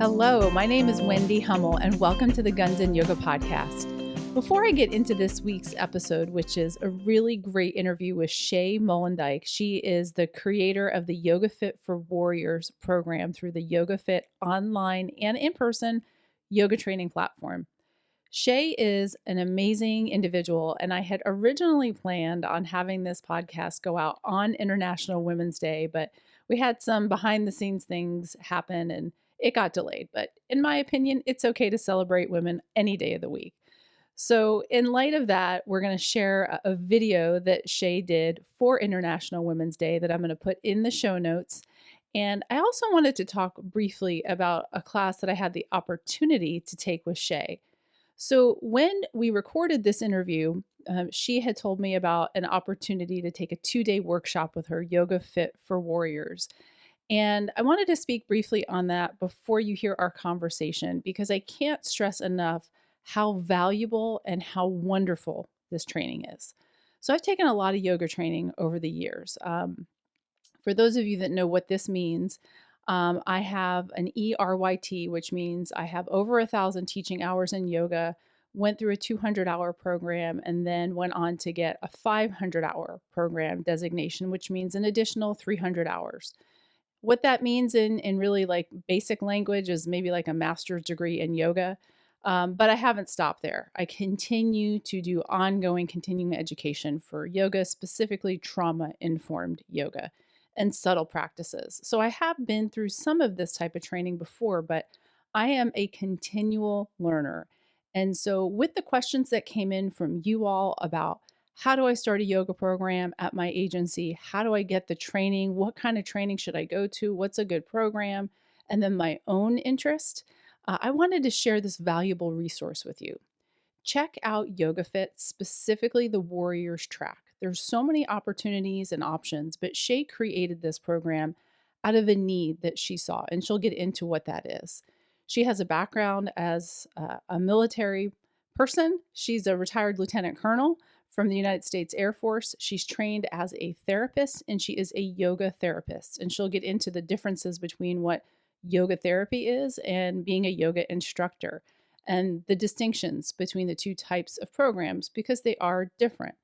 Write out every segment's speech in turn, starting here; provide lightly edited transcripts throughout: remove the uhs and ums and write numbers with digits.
Hello, my name is Wendy Hummel, and welcome to the Guns and Yoga podcast. Before I get into this week's episode, which is a really great interview with Shaye Molendyke, she is the creator of the YogaFit for Warriors program through the YogaFit online and in-person yoga training platform. Shaye is an amazing individual, and I had originally planned on having this podcast go out on International Women's Day, but we had some behind the scenes things happen and it got delayed. But in my opinion, it's okay to celebrate women any day of the week. So, in light of that, we're going to share a video that Shaye did for International Women's Day that I'm going to put in the show notes. And I also wanted to talk briefly about a class that I had the opportunity to take with Shaye. So, when we recorded this interview, she had told me about an opportunity to take a 2-day workshop with her, Yoga Fit for Warriors. And I wanted to speak briefly on that before you hear our conversation, because I can't stress enough how valuable and how wonderful this training is. So, I've taken a lot of yoga training over the years. For those of you that know what this means, I have an ERYT, which means I have over 1,000 teaching hours in yoga, went through a 200-hour program, and then went on to get a 500-hour program designation, which means an additional 300 hours. What that means in really like basic language is maybe like a master's degree in yoga. But I haven't stopped there. I continue to do ongoing continuing education for yoga, specifically trauma-informed yoga and subtle practices. So I have been through some of this type of training before, but I am a continual learner. And so with the questions that came in from you all about how do I start a yoga program at my agency? How do I get the training? What kind of training should I go to? What's a good program? And then my own interest, I wanted to share this valuable resource with you. Check out YogaFit, specifically the Warriors track. There's so many opportunities and options, but Shaye created this program out of a need that she saw, and she'll get into what that is. She has a background as a military person. She's a retired lieutenant colonel from the United States Air Force. She's trained as a therapist, and she is a yoga therapist. And she'll get into the differences between what yoga therapy is and being a yoga instructor, and the distinctions between the two types of programs because they are different.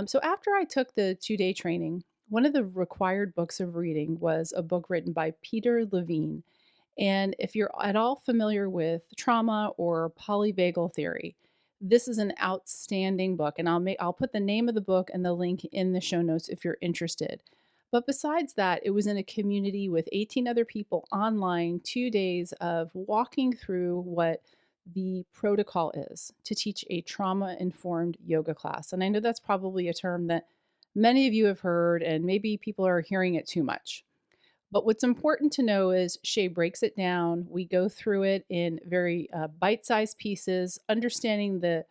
So after I took the 2-day training, one of the required books of reading was a book written by Peter Levine. And if you're at all familiar with trauma or polyvagal theory, this is an outstanding book. And I'll put the name of the book and the link in the show notes if you're interested. But besides that, it was in a community with 18 other people online, 2 days of walking through what the protocol is to teach a trauma-informed yoga class. And I know that's probably a term that many of you have heard, and maybe people are hearing it too much. But what's important to know is Shaye breaks it down. We go through it in very bite-sized pieces, understanding the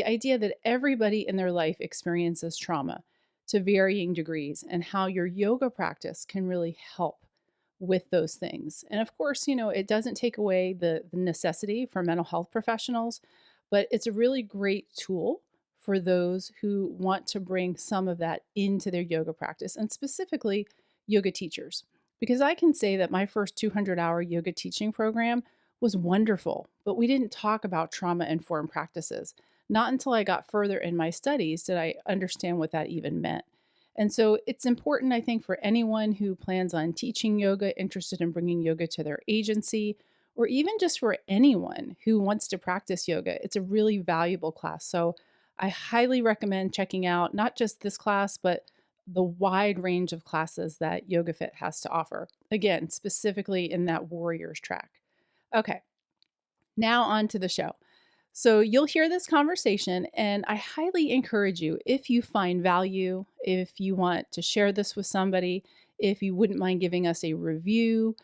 idea that everybody in their life experiences trauma to varying degrees, and how your yoga practice can really help with those things. And of course, it doesn't take away the necessity for mental health professionals, but it's a really great tool for those who want to bring some of that into their yoga practice, and specifically yoga teachers. Because I can say that my first 200-hour yoga teaching program was wonderful, but we didn't talk about trauma-informed practices. Not until I got further in my studies did I understand what that even meant. And so it's important, I think, for anyone who plans on teaching yoga, interested in bringing yoga to their agency, or even just for anyone who wants to practice yoga. It's a really valuable class. So I highly recommend checking out not just this class, but the wide range of classes that YogaFit has to offer. Again, specifically in that Warriors track. Okay, now on to the show. So you'll hear this conversation, and I highly encourage you, if you find value, if you want to share this with somebody, if you wouldn't mind giving us a review,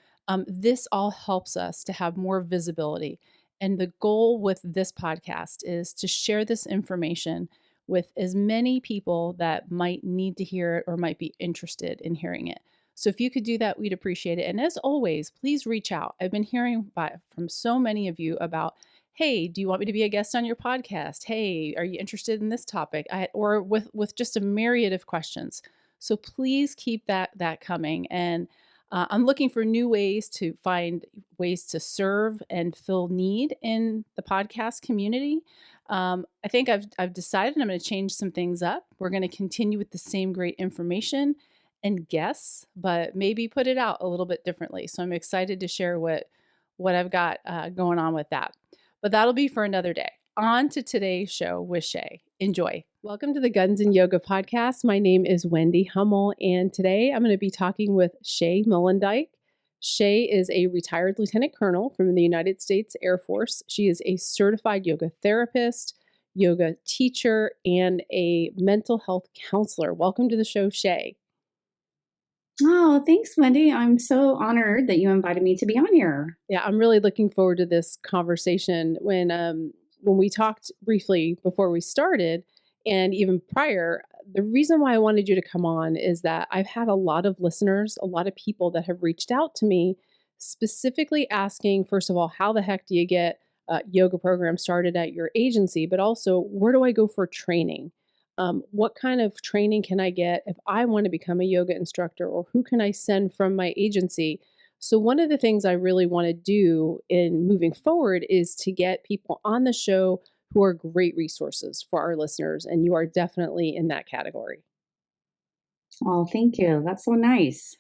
this all helps us to have more visibility. And the goal with this podcast is to share this information with as many people that might need to hear it or might be interested in hearing it. So if you could do that, we'd appreciate it. And as always, please reach out. I've been hearing from so many of you about, hey, do you want me to be a guest on your podcast? Hey, are you interested in this topic? Or with just a myriad of questions. So please keep that coming. And I'm looking for new ways to find ways to serve and fill need in the podcast community. I think I've decided I'm going to change some things up. We're going to continue with the same great information and guests, but maybe put it out a little bit differently. So I'm excited to share what I've got going on with that. But that'll be for another day. On to today's show with Shaye. Enjoy. Welcome to the Guns and Yoga podcast. My name is Wendy Hummel, and today I'm going to be talking with Shaye Molendyke. Shaye is a retired lieutenant colonel from the United States Air Force. She is a certified yoga therapist, yoga teacher, and a mental health counselor. Welcome to the show, Shaye. Oh, thanks, Wendy. I'm so honored that you invited me to be on here. Yeah, I'm really looking forward to this conversation. When we talked briefly before we started, and even prior, the reason why I wanted you to come on is that I've had a lot of listeners, a lot of people that have reached out to me specifically asking, first of all, how the heck do you get a yoga program started at your agency? But also, where do I go for training? What kind of training can I get if I want to become a yoga instructor, or who can I send from my agency? So, one of the things I really want to do in moving forward is to get people on the show who are great resources for our listeners. And you are definitely in that category. Oh, thank you. That's so nice.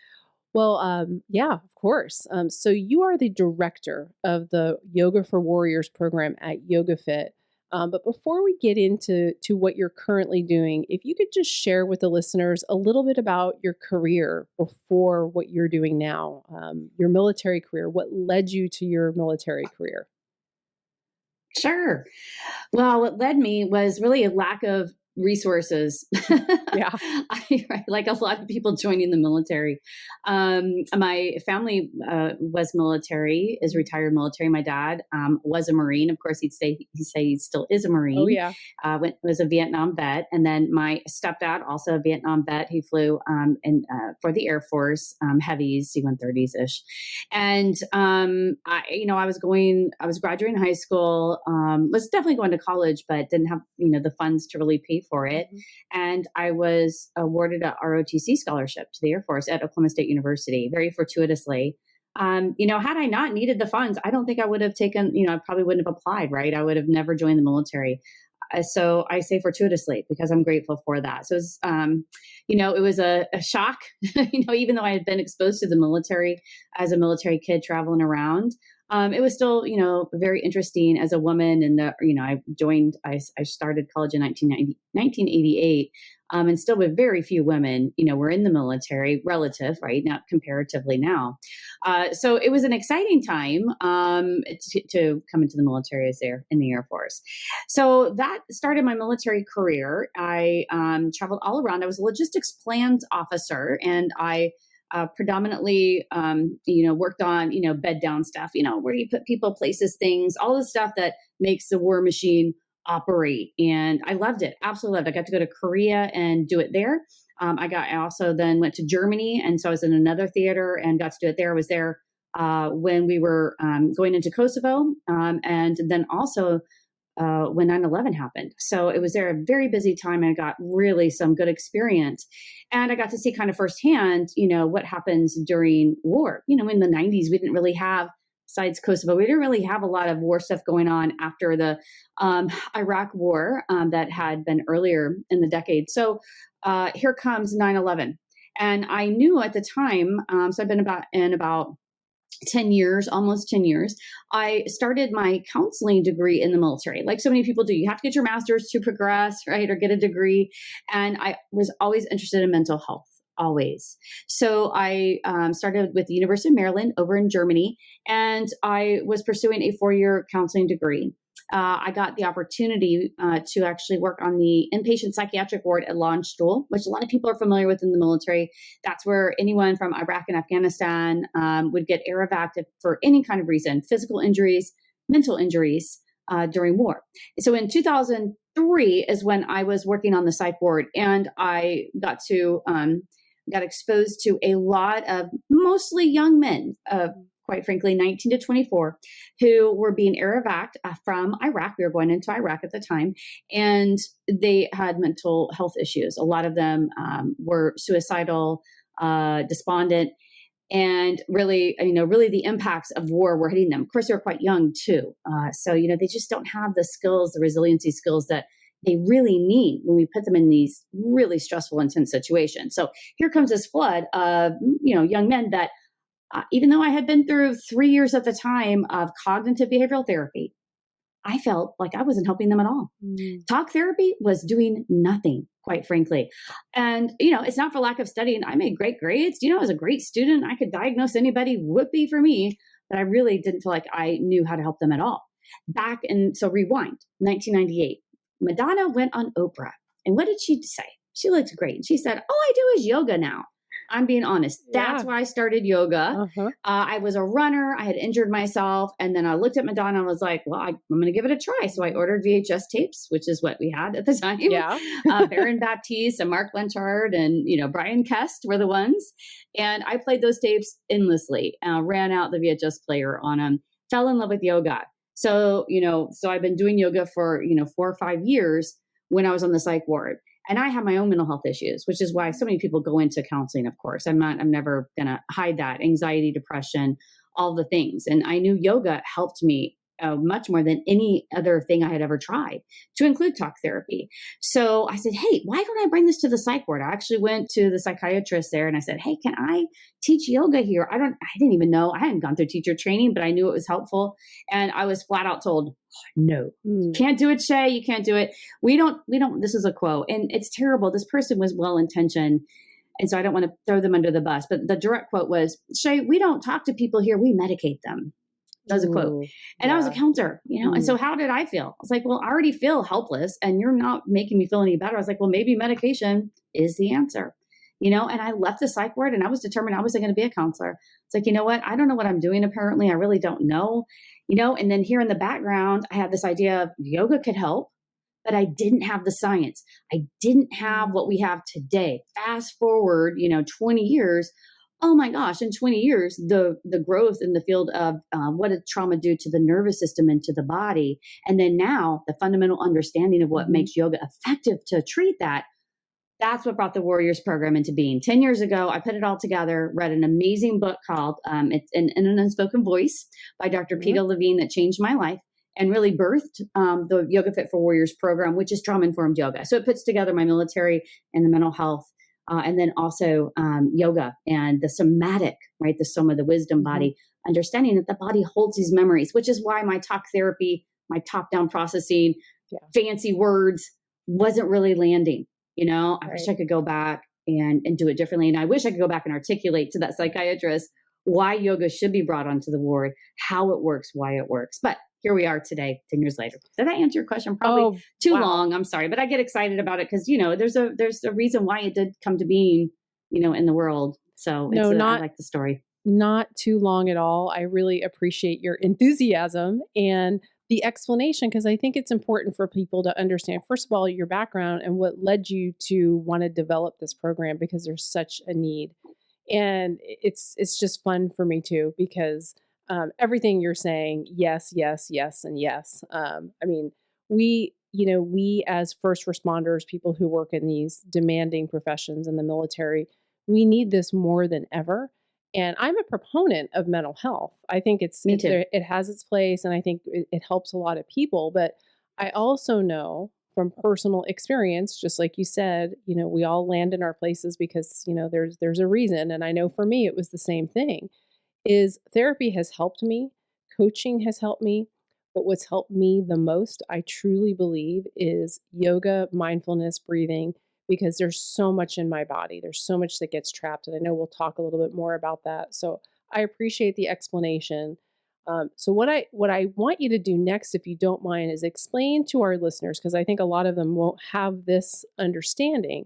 Well, yeah, of course. So, you are the director of the Yoga for Warriors program at YogaFit. But before we get into what you're currently doing, if you could just share with the listeners a little bit about your career before what you're doing now, your military career, what led you to your military career? Sure. Well, what led me was really a lack of resources. Yeah. Like a lot of people joining the military. My family was military, is retired military. My dad was a Marine. Of course, he'd say he still is a Oh, Marine. yeah. Was a Vietnam vet, and then my stepdad, also a Vietnam vet. He flew for the Air Force, heavies, C-130s ish. And I was graduating high school, was definitely going to college, but didn't have the funds to really pay for it. Mhm. And I was awarded a ROTC scholarship to the Air Force at Oklahoma State University, very fortuitously. Had I not needed the funds, I don't think I would have taken, I probably wouldn't have applied, right? I would have never joined the military. So I say fortuitously because I'm grateful for that. So, it was a shock, even though I had been exposed to the military as a military kid traveling around. It was still, very interesting as a woman. And I started college in 1988, and still with very few women, were in the military relative, right? Not comparatively now. So it was an exciting time to come into the military as there in the Air Force. So that started my military career. I traveled all around. I was a logistics plans officer, and I predominantly, worked on, bed down stuff, where do you put people, places, things, all the stuff that makes the war machine operate. And I loved it. Absolutely loved it. I got to go to Korea and do it there. I also then went to Germany. And so I was in another theater and got to do it there. I was there when we were going into Kosovo. And then also when 9/11 happened. So it was there a very busy time. I got really some good experience. And I got to see kind of firsthand, what happens during war. In the 90s, we didn't really have, besides Kosovo, we didn't really have a lot of war stuff going on after the Iraq war that had been earlier in the decade. So here comes 9/11. And I knew at the time, so I've been about 10 years, almost 10 years, I started my counseling degree in the military. Like so many people do, you have to get your master's to progress, right? Or get a degree. And I was always interested in mental health, always. So I started with the University of Maryland over in Germany, and I was pursuing a 4-year counseling degree. I got the opportunity to actually work on the inpatient psychiatric ward at Landstuhl, which a lot of people are familiar with in the military. That's where anyone from Iraq and Afghanistan would get air evac'd for any kind of reason, physical injuries, mental injuries during war. So in 2003 is when I was working on the psych ward, and I got exposed to a lot of mostly young men, quite frankly, 19 to 24, who were being air evac'd from Iraq. We were going into Iraq at the time, and they had mental health issues. A lot of them were suicidal, despondent. and really, really the impacts of war were hitting them. Of course, they were quite young too. So, they just don't have the skills, the resiliency skills that they really need when we put them in these really stressful, intense situations. So here comes this flood of, young men that, even though I had been through 3 years at the time of cognitive behavioral therapy, I felt like I wasn't helping them at all. Talk therapy was doing nothing, quite frankly. And, it's not for lack of studying. I made great grades. I was a great student. I could diagnose anybody, whoopee for me, but I really didn't feel like I knew how to help them at all. So rewind, 1998, Madonna went on Oprah. And what did she say? She looked great. And she said, all I do is yoga now. I'm being honest. That's why I started yoga. I was a runner. I had injured myself. And then I looked at Madonna and was like, well, I'm going to give it a try. So I ordered VHS tapes, which is what we had at the time. Baron Baptiste and Mark Blanchard and, Brian Kest were the ones. And I played those tapes endlessly, ran out the VHS player on them, fell in love with yoga. So, so I've been doing yoga for, 4 or 5 years when I was on the psych ward. And I have my own mental health issues, which is why so many people go into counseling, of course. I'm never going to hide that. Anxiety, depression, all the things. And I knew yoga helped me much more than any other thing I had ever tried, to include talk therapy. So I said, hey, why don't I bring this to the psych ward? I actually went to the psychiatrist there and I said, hey, can I teach yoga here? I didn't even know. I hadn't gone through teacher training, but I knew it was helpful. And I was flat out told, no, can't do it, Shaye. You can't do it. We don't, this is a quote, and it's terrible. This person was well-intentioned. And so I don't want to throw them under the bus, but the direct quote was, Shaye, we don't talk to people here. We medicate them. That was a quote. And I was a counselor, and so how did I feel? I was like, well, I already feel helpless and you're not making me feel any better. I was like, well, maybe medication is the answer, and I left the psych ward and I was determined I wasn't going to be a counselor. It's like, you know what? I don't know what I'm doing. Apparently, I really don't know, and then here in the background, I had this idea of yoga could help, but I didn't have the science. I didn't have what we have today. Fast forward, 20 years. Oh my gosh, in 20 years, the growth in the field of what did trauma do to the nervous system and to the body. And then now the fundamental understanding of what makes yoga effective to treat that. That's what brought the Warriors program into being. 10 years ago, I put it all together, read an amazing book called it's in an Unspoken Voice by Dr. Peter Levine that changed my life and really birthed the YogaFit for Warriors program, which is trauma-informed yoga. So it puts together my military and the mental health. And then also yoga and the somatic, right? The soma, the wisdom body, understanding that the body holds these memories, which is why my talk therapy, my top-down processing, fancy words wasn't really landing. I wish I could go back and do it differently. And I wish I could go back and articulate to that psychiatrist why yoga should be brought onto the ward, how it works, why it works. But here we are today, 10 years later. Did that answer your question? Probably too long. I'm sorry, but I get excited about it because, there's a reason why it did come to being, in the world. So I like the story. Not too long at all. I really appreciate your enthusiasm and the explanation, because I think it's important for people to understand, first of all, your background and what led you to want to develop this program, because there's such a need. And it's just fun for me too, because everything you're saying, yes, yes, yes, and yes. We as first responders, people who work in these demanding professions in the military, we need this more than ever. And I'm a proponent of mental health. I think it has its place, and I think it helps a lot of people. But I also know from personal experience, just like you said, we all land in our places because, there's a reason. And I know for me, it was the same thing. Is therapy has helped me, coaching has helped me, but what's helped me the most, I truly believe, is yoga, mindfulness, breathing, because there's so much in my body. There's so much that gets trapped, and I know we'll talk a little bit more about that. So I appreciate the explanation. So what I want you to do next, if you don't mind, is explain to our listeners, because I think a lot of them won't have this understanding,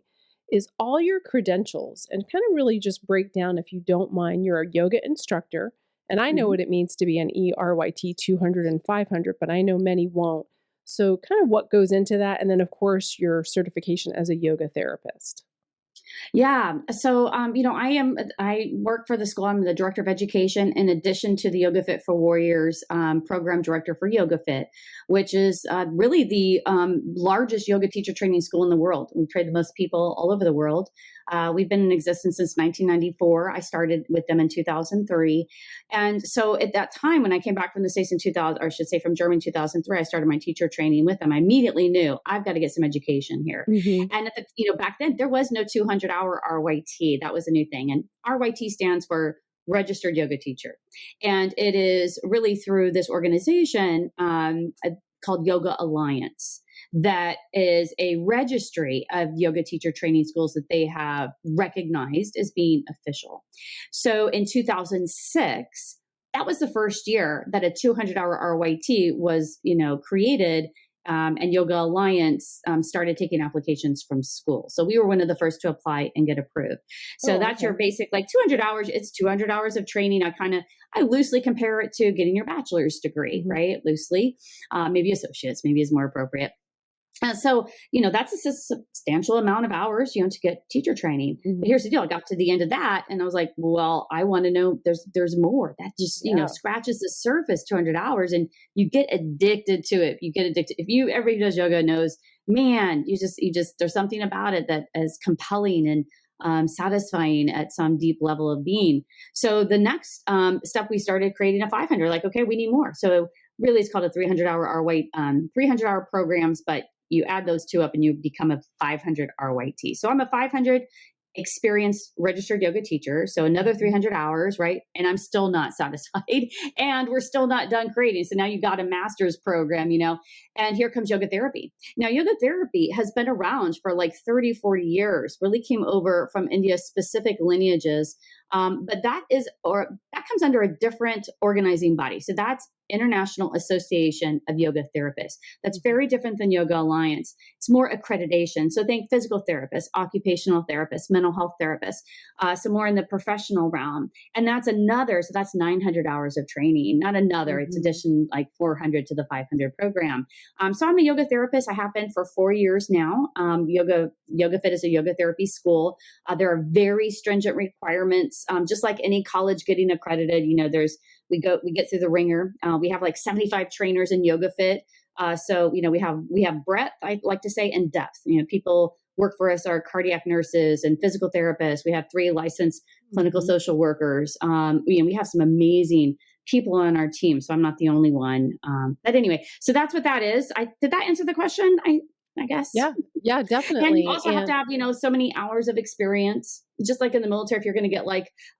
is all your credentials, and kind of really just break down, if you don't mind. You're a yoga instructor, and I know what it means to be an ERYT 200 and 500, but I know many won't. So kind of what goes into that, and then of course your certification as a yoga therapist. Yeah. So, I work for the school. I'm the director of education, in addition to the YogaFit for Warriors program director for YogaFit, which is really the largest yoga teacher training school in the world. We train the most people all over the world. We've been in existence since 1994. I started with them in 2003. And so at that time, when I came back from the States in 2000, or I should say from Germany in 2003, I started my teacher training with them. I immediately knew I've got to get some education here. Mm-hmm. And back then there was no 200-hour RYT. That was a new thing. And RYT stands for Registered Yoga Teacher. And it is really through this organization called Yoga Alliance, that is a registry of yoga teacher training schools that they have recognized as being official. So in 2006, that was the first year that a 200-hour RYT was, created. And Yoga Alliance started taking applications from schools. So we were one of the first to apply and get approved. So that's your basic, 200 hours. It's 200 hours of training. I loosely compare it to getting your bachelor's degree, right? Loosely, maybe associates, maybe is more appropriate. So, that's a substantial amount of hours, to get teacher training. Mm-hmm. But here's the deal. I got to the end of that and I was like, well, I want to know there's more. That just, scratches the surface, 200 hours, and you get addicted to it. You get addicted. If you ever does yoga knows, man, you just, there's something about it that is compelling and satisfying at some deep level of being. So the next step, we started creating a 500, okay, we need more. So really it's called a 300-hour RYT, 300-hour programs, but you add those two up and you become a 500 RYT. So I'm a 500 experienced registered yoga teacher. So another 300 hours, right? And I'm still not satisfied and we're still not done creating. So now you got a master's program, and here comes yoga therapy. Now, yoga therapy has been around for 30, 40 years, really came over from India's specific lineages. But that comes under a different organizing body. So that's International Association of Yoga Therapists. That's very different than Yoga Alliance. It's more accreditation. So think physical therapists, occupational therapists, mental health therapists, so more in the professional realm. And that's so that's 900 hours of training, not another, it's addition 400 to the 500 program. So I'm a yoga therapist. I have been for 4 years now. YogaFit is a yoga therapy school. There are very stringent requirements, just like any college getting accredited. We get through the ringer. We have 75 trainers in YogaFit. So we have breadth, I like to say, and depth. People work for us are cardiac nurses and physical therapists. We have 3 licensed clinical social workers. We have some amazing people on our team, so I'm not the only one. But anyway, so that's what that is. Did that answer the question? I guess. Yeah, definitely. And you also have to have, so many hours of experience, just like in the military. If you're going to get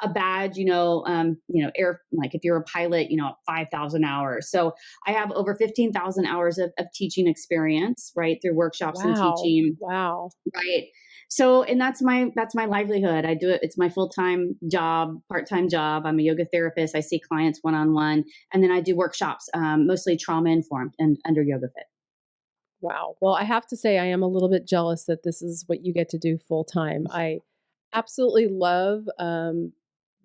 a badge, if you're a pilot, 5,000 hours. So I have over 15,000 hours of teaching experience, right, through workshops and teaching. Wow. Right. So, and that's my livelihood. I do it. It's my full-time job, part-time job. I'm a yoga therapist. I see clients one-on-one, and then I do workshops, mostly trauma informed and under YogaFit. Wow. Well, I have to say I am a little bit jealous that this is what you get to do full time. I absolutely love,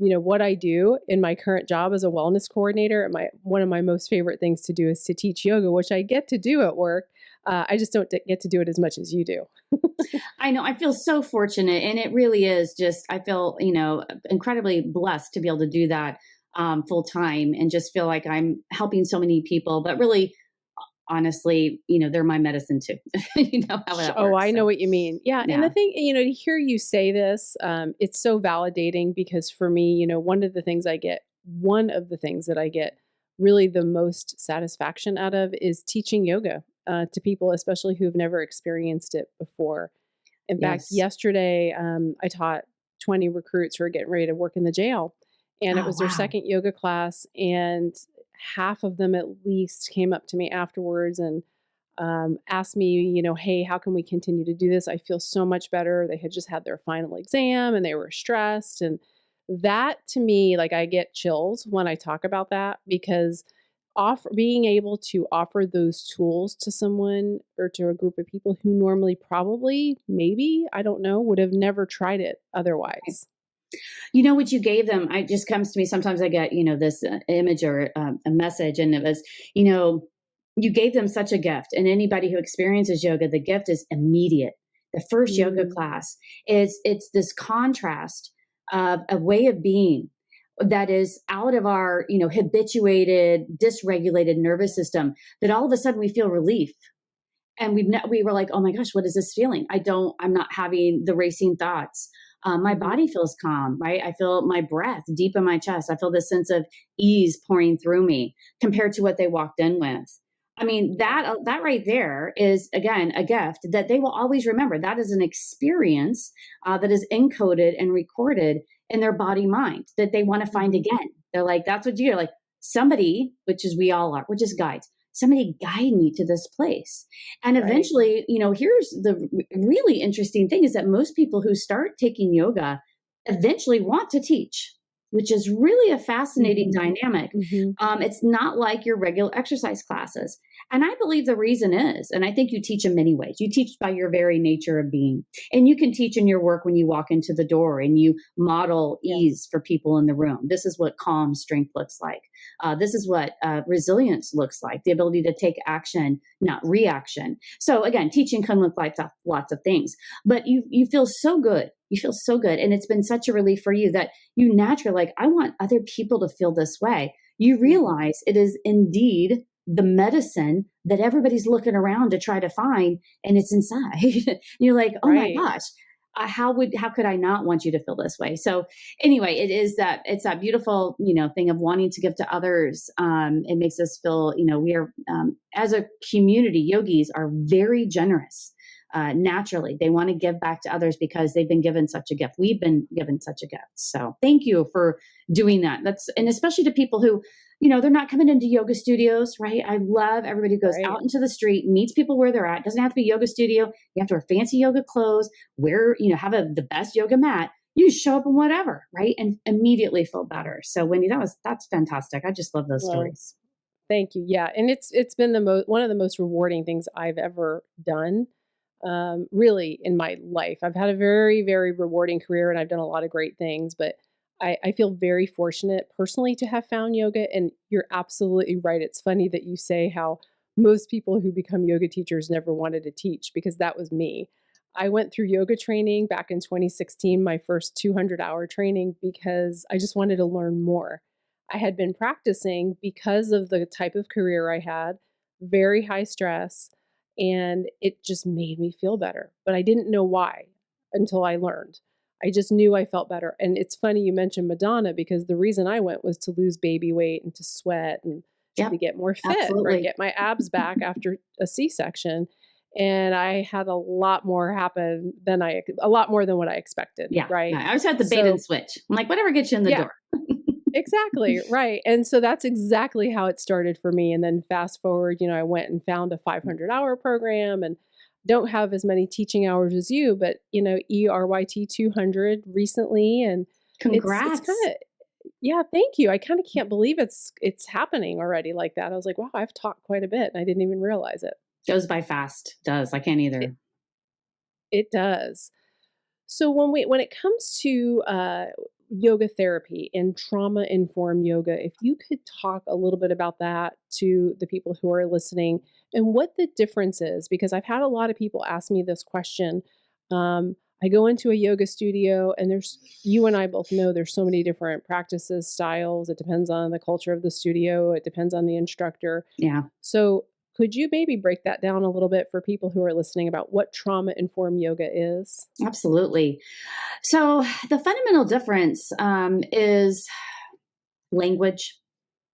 what I do in my current job as a wellness coordinator. One of my most favorite things to do is to teach yoga, which I get to do at work. I just don't get to do it as much as you do. I know. I feel so fortunate, and it really is just, I feel, incredibly blessed to be able to do that full time and just feel like I'm helping so many people, but really, honestly, they're my medicine too. How that works. I know what you mean. Yeah. And the thing, to hear you say this, it's so validating because for me, one of the things that I get really the most satisfaction out of is teaching yoga to people, especially who've never experienced it before. In fact, yesterday, I taught 20 recruits who are getting ready to work in the jail, and it was their second yoga class, and half of them at least came up to me afterwards and asked me, hey, how can we continue to do this? I feel so much better. They had just had their final exam and they were stressed. And that to me, I get chills when I talk about that because being able to offer those tools to someone or to a group of people who normally probably, maybe, I don't know, would have never tried it otherwise. What you gave them, it just comes to me. Sometimes I get, this image or a message, and it was, you gave them such a gift. And anybody who experiences yoga, the gift is immediate. The first yoga class it's this contrast of a way of being that is out of our, habituated, dysregulated nervous system, that all of a sudden we feel relief. And we were like, oh my gosh, what is this feeling? I'm not having the racing thoughts. My body feels calm, right? I feel my breath deep in my chest. I feel this sense of ease pouring through me compared to what they walked in with. I mean, that right there is, again, a gift that they will always remember. That is an experience that is encoded and recorded in their body mind that they want to find again. They're like, that's what you're like, somebody, which is we all are, we're just guides. Somebody guide me to this place. And eventually, here's the really interesting thing is that most people who start taking yoga eventually want to teach, which is really a fascinating dynamic. It's not like your regular exercise classes. And I believe the reason is, and I think you teach in many ways. You teach by your very nature of being. And you can teach in your work when you walk into the door and you model ease for people in the room. This is what calm strength looks like. This is what resilience looks like, the ability to take action, not reaction. So again, teaching can look like lots of things, but you feel so good. You feel so good. And it's been such a relief for you that you naturally like, I want other people to feel this way. You realize it is indeed the medicine that everybody's looking around to try to find, and it's inside. You're like, oh my gosh, how could I not want you to feel this way? So anyway, it's that beautiful, thing of wanting to give to others. It makes us feel, we are, as a community, yogis are very generous. Naturally, they want to give back to others because they've been given such a gift. We've been given such a gift. So thank you for doing that. And especially to people who, they're not coming into yoga studios, right? I love everybody who goes out into the street, meets people where they're at. It doesn't have to be a yoga studio. You have to wear fancy yoga clothes, have the best yoga mat. You show up in whatever, right? And immediately feel better. So Wendy, that's fantastic. I just love those stories. Thank you. Yeah. And it's been one of the most rewarding things I've ever done. Really in my life. I've had a very, very rewarding career and I've done a lot of great things, but I feel very fortunate personally to have found yoga. And you're absolutely right. It's funny that you say how most people who become yoga teachers never wanted to teach, because that was me. I went through yoga training back in 2016, my first 200-hour training, because I just wanted to learn more. I had been practicing because of the type of career I had, very high stress, and it just made me feel better. But I didn't know why until I learned. I just knew I felt better. And it's funny you mentioned Madonna, because the reason I went was to lose baby weight and to sweat and to get more fit, right? Get my abs back after a C-section. And I had a lot more happen a lot more than what I expected. Yeah. Right. I always had the bait and switch. I'm like, whatever gets you in the door. Exactly. Right. And so that's exactly how it started for me. And then fast forward, I went and found a 500-hour program and don't have as many teaching hours as you, but, ERYT 200 recently. And congrats. It's kind of, thank you. I kind of can't believe it's happening already like that. I was like, wow, I've taught quite a bit and I didn't even realize it. Goes by fast. Does. I can't either. It does. So when it comes to yoga therapy and trauma-informed yoga, if you could talk a little bit about that to the people who are listening and what the difference is, because I've had a lot of people ask me this question. I go into a yoga studio and you and I both know there's so many different practices, styles. It depends on the culture of the studio. It depends on the instructor. Yeah. So could you maybe break that down a little bit for people who are listening about what trauma-informed yoga is? Absolutely. So the fundamental difference is language.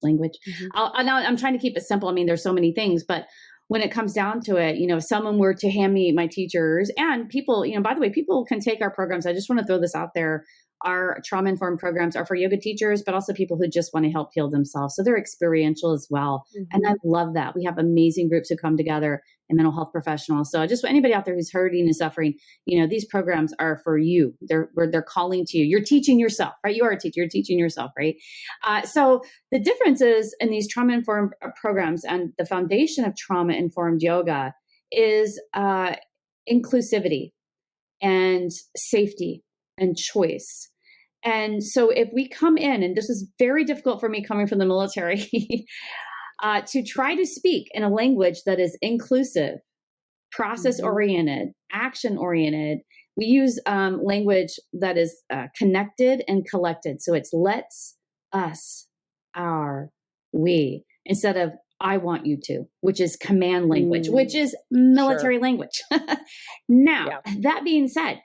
Mm-hmm. I'm trying to keep it simple. I mean, there's so many things, but when it comes down to it, if someone were to hand me my teachers and people, by the way, people can take our programs. I just want to throw this out there. Our trauma-informed programs are for yoga teachers, but also people who just want to help heal themselves. So they're experiential as well. Mm-hmm. And I love that. We have amazing groups who come together and mental health professionals. So just anybody out there who's hurting and suffering, these programs are for you. They're calling to you. You're teaching yourself, right? You are a teacher. You're teaching yourself, right? So the difference is in these trauma-informed programs, and the foundation of trauma-informed yoga is inclusivity and safety and choice. And so if we come in, and this is very difficult for me coming from the military, to try to speak in a language that is inclusive, process-oriented, action-oriented, we use language that is connected and collected. So it's let's, us, our, we, instead of I want you to, which is command language, which is military language. Now, that being said,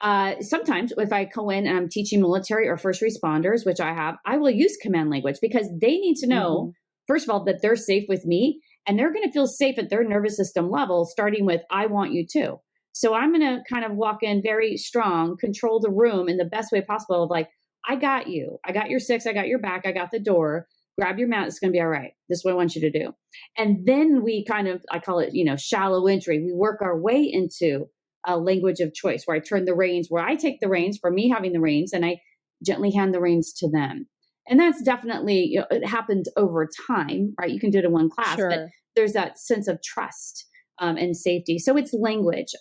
Sometimes if I go in and I'm teaching military or first responders, which I have, I will use command language because they need to know, first of all, that they're safe with me and they're going to feel safe at their nervous system level, starting with, I want you to. So I'm going to kind of walk in very strong, control the room in the best way possible of like, I got you. I got your six. I got your back. I got the door. Grab your mat. It's going to be all right. This is what I want you to do. And then we kind of, I call it, shallow entry. We work our way into a language of choice where I turn the reins, where I take the reins for me having the reins and I gently hand the reins to them. And that's definitely, it happened over time, right? You can do it in one class, but there's that sense of trust and safety. So it's language.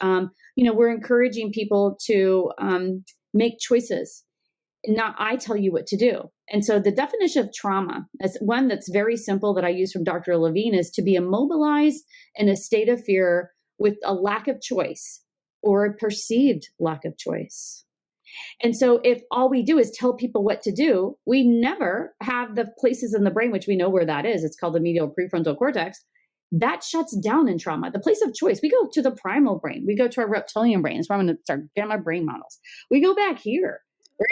We're encouraging people to make choices. Not I tell you what to do. And so the definition of trauma is one that's very simple that I use from Dr. Levine is to be immobilized in a state of fear with a lack of choice or a perceived lack of choice. And so if all we do is tell people what to do, we never have the places in the brain, which we know where that is. It's called the medial prefrontal cortex. That shuts down in trauma. The place of choice, we go to the primal brain. We go to our reptilian brain. That's why I'm going to start getting my brain models. We go back here.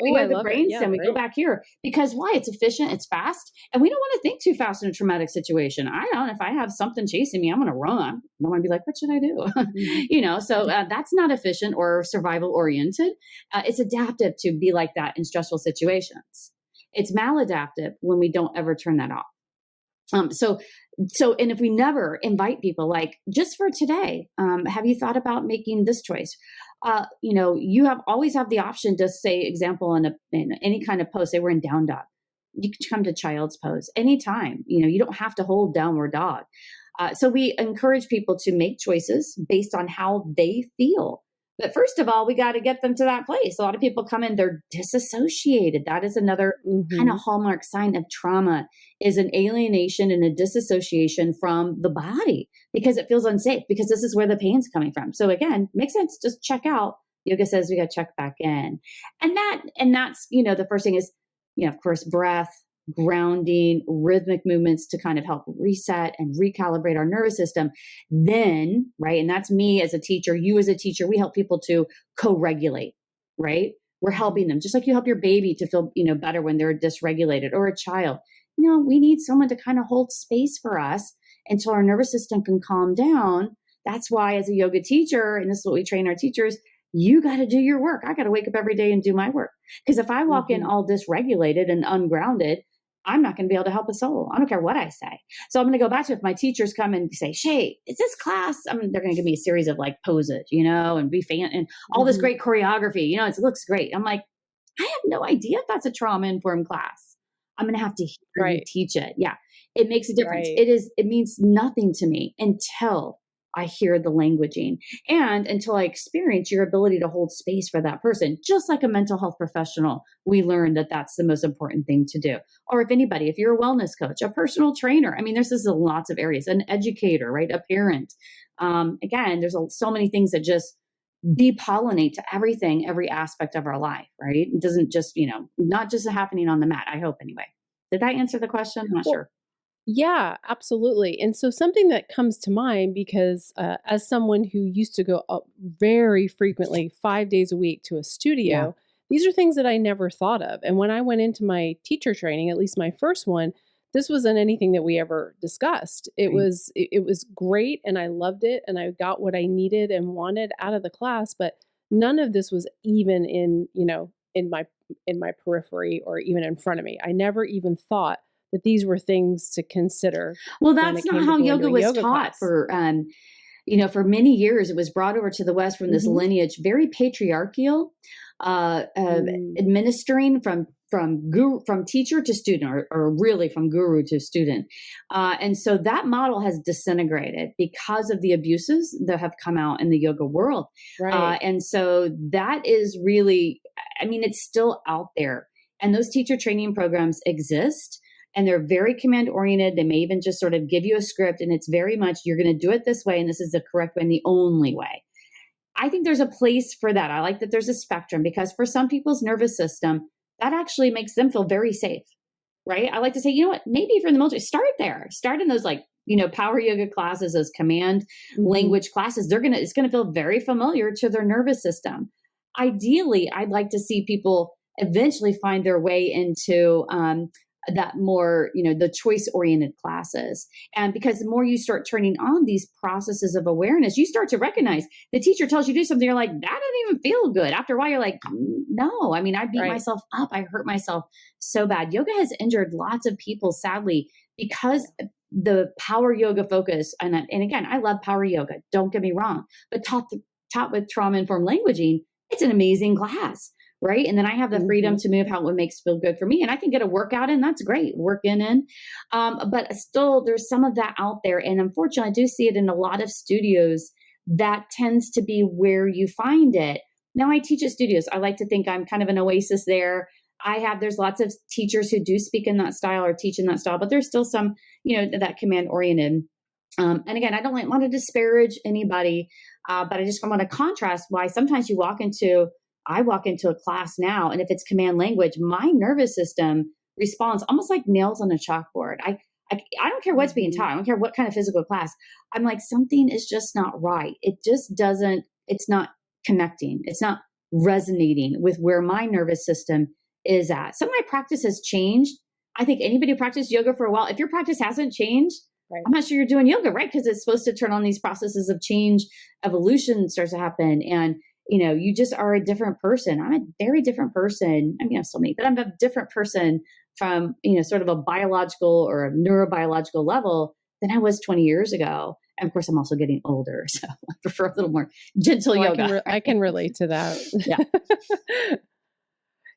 We have the brainstem. We go back here because why? It's efficient. It's fast. And we don't want to think too fast in a traumatic situation. I don't. If I have something chasing me, I'm going to run. I don't want to be like, what should I do? So that's not efficient or survival oriented. It's adaptive to be like that in stressful situations. It's maladaptive when we don't ever turn that off. So, and if we never invite people like just for today, have you thought about making this choice? You always have the option to say example in any kind of pose, say we're in down dog. You can come to child's pose anytime. You don't have to hold downward dog. So we encourage people to make choices based on how they feel. But first of all, we got to get them to that place. A lot of people come in, they're disassociated. That is another kind of hallmark sign of trauma is an alienation and a disassociation from the body because it feels unsafe because this is where the pain's coming from. So again, makes sense. Just check out. Yoga says we got to check back in. And that's, the first thing is, of course, breath, grounding, rhythmic movements to kind of help reset and recalibrate our nervous system. Then, right, and that's me as a teacher, you as a teacher, we help people to co-regulate, right? We're helping them, just like you help your baby to feel, better when they're dysregulated or a child. We need someone to kind of hold space for us until our nervous system can calm down. That's why as a yoga teacher, and this is what we train our teachers, you got to do your work. I got to wake up every day and do my work. Because if I walk in all dysregulated and ungrounded, I'm not going to be able to help a soul. I don't care what I say. So I'm going to go back to if my teachers come and say, Shaye, is this class? They're going to give me a series of like poses, and be fan and all this great choreography. It looks great. I'm like, I have no idea if that's a trauma-informed class. I'm going to have to hear you teach it. Yeah. It makes a difference. It means nothing to me until I hear the languaging and until I experience your ability to hold space for that person. Just like a mental health professional, we learn that that's the most important thing to do. Or if you're a wellness coach, a personal trainer, this is lots of areas, an educator, right? A parent. Again, there's so many things that just depollinate to everything, every aspect of our life, right? It doesn't just, not just happening on the mat, I hope anyway. Did that answer the question? I'm not sure. Yeah, absolutely. And so something that comes to mind because as someone who used to go up very frequently, 5 days a week to a studio, these are things that I never thought of. And when I went into my teacher training, at least my first one, this wasn't anything that we ever discussed. It was great and I loved it and I got what I needed and wanted out of the class, but none of this was even in my periphery or even in front of me. I never even thought that these were things to consider. Well, that's not how yoga was taught for many years. It was brought over to the West from this lineage, very patriarchal, administering from teacher to student, or really from guru to student. And so that model has disintegrated because of the abuses that have come out in the yoga world. Right. And so that is really, it's still out there. And those teacher training programs exist. And they're very command oriented. They may even just sort of give you a script and it's very much, you're going to do it this way. And this is the correct way and the only way. I think there's a place for that. I like that there's a spectrum because for some people's nervous system, that actually makes them feel very safe, right? I like to say, maybe if you're in the military, start there. Start in those power yoga classes, those command language classes. It's going to feel very familiar to their nervous system. ideally, I'd like to see people eventually find their way into that more, the choice oriented classes. And because the more you start turning on these processes of awareness, you start to recognize the teacher tells you to do something. You're like, that doesn't even feel good. After a while, you're like, no, I mean, I beat myself up. I hurt myself so bad. Yoga has injured lots of people, sadly, because the power yoga focus. And again, I love power yoga. Don't get me wrong, but taught with trauma informed languaging, it's an amazing class. Right. And then I have the freedom to move how it makes feel good for me. And I can get a workout in. That's great. Working in. But still, there's some of that out there. And unfortunately, I do see it in a lot of studios. That tends to be where you find it. Now, I teach at studios. I like to think I'm kind of an oasis there. There's lots of teachers who do speak in that style or teach in that style, but there's still some, that command oriented. And again, I don't want to disparage anybody, but I just want to contrast why sometimes I walk into a class now, and if it's command language, my nervous system responds almost like nails on a chalkboard. I don't care what's being taught. I don't care what kind of physical class. I'm like, something is just not right. It just doesn't, it's not connecting. It's not resonating with where my nervous system is at. Some of my practice has changed. I think anybody who practiced yoga for a while, if your practice hasn't changed, I'm not sure you're doing yoga, right? Because it's supposed to turn on these processes of change, evolution starts to happen. And you just are a different person. I'm a very different person. I mean, I'm still me, but I'm a different person from, sort of a biological or a neurobiological level than I was 20 years ago. And of course, I'm also getting older. So I prefer a little more gentle yoga. I can relate to that. Yeah.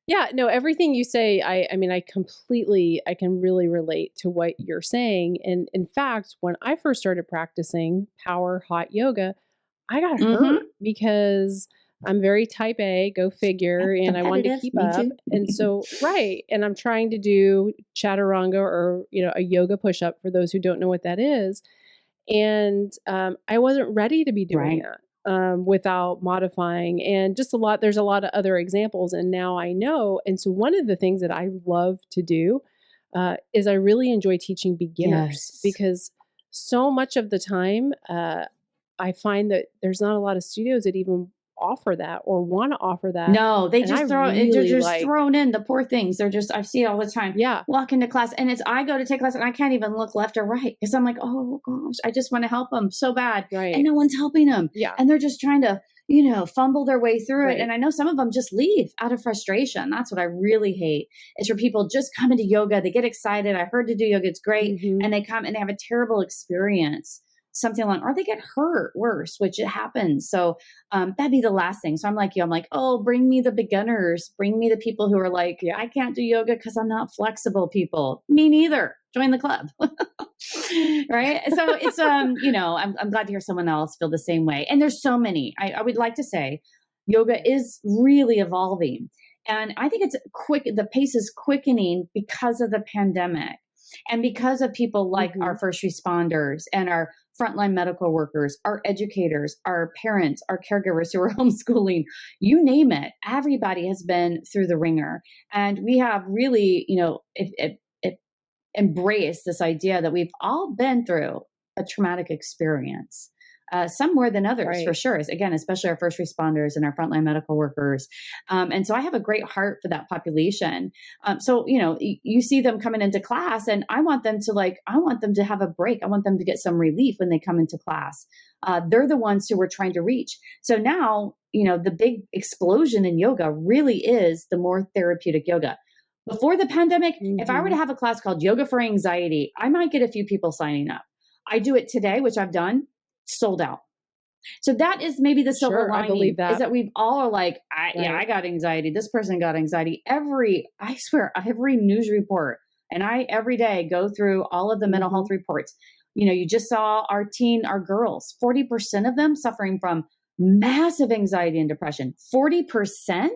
Yeah, no, everything you say, I mean, I can really relate to what you're saying. And in fact, when I first started practicing power hot yoga, I got hurt because I'm very type A, go figure, and I wanted to keep up. And so, right. And I'm trying to do chaturanga or, a yoga push up for those who don't know what that is. And I wasn't ready to be doing that without modifying, and there's a lot of other examples. And now I know. And so one of the things that I love to do is I really enjoy teaching beginners because so much of the time, I find that there's not a lot of studios that even offer that or want to offer that. No, they just they're just thrown in, the poor things. I see it all the time. Yeah. Walk into class and I go to take class and I can't even look left or right because I'm like, oh gosh, I just want to help them so bad. Right. And no one's helping them. Yeah. And they're just trying to, fumble their way through it. And I know some of them just leave out of frustration. That's what I really hate is for people just come into yoga. They get excited. I heard to do yoga. It's great. And they come and they have a terrible experience. Something along, or they get hurt worse, which it happens. So that'd be the last thing. So I'm like, oh, bring me the beginners, bring me the people who are like, I can't do yoga because I'm not flexible people. Me neither. Join the club. Right. So it's, I'm glad to hear someone else feel the same way. And there's so many, I would like to say yoga is really evolving. And I think it's the pace is quickening because of the pandemic. And because of people like our first responders and our frontline medical workers, our educators, our parents, our caregivers who are homeschooling, you name it, everybody has been through the ringer. And we have really, embraced this idea that we've all been through a traumatic experience. Some more than others, for sure. Again, especially our first responders and our frontline medical workers. And so I have a great heart for that population. So, you see them coming into class and I want them to have a break. I want them to get some relief when they come into class. They're the ones who we're trying to reach. So now, the big explosion in yoga really is the more therapeutic yoga. Before the pandemic, if I were to have a class called Yoga for Anxiety, I might get a few people signing up. I do it today, which I've done. Sold out. So that is maybe the silver lining is that we've all are like, I got anxiety. This person got anxiety. I swear, every news report and I every day go through all of the mental health reports. You just saw our girls, 40% of them suffering from massive anxiety and depression. 40%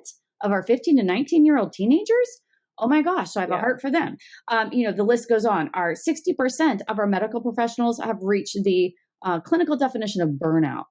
of our 15 to 19-year-old teenagers. Oh my gosh. So I have a heart for them. The list goes on. 60% of our medical professionals have reached the clinical definition of burnout,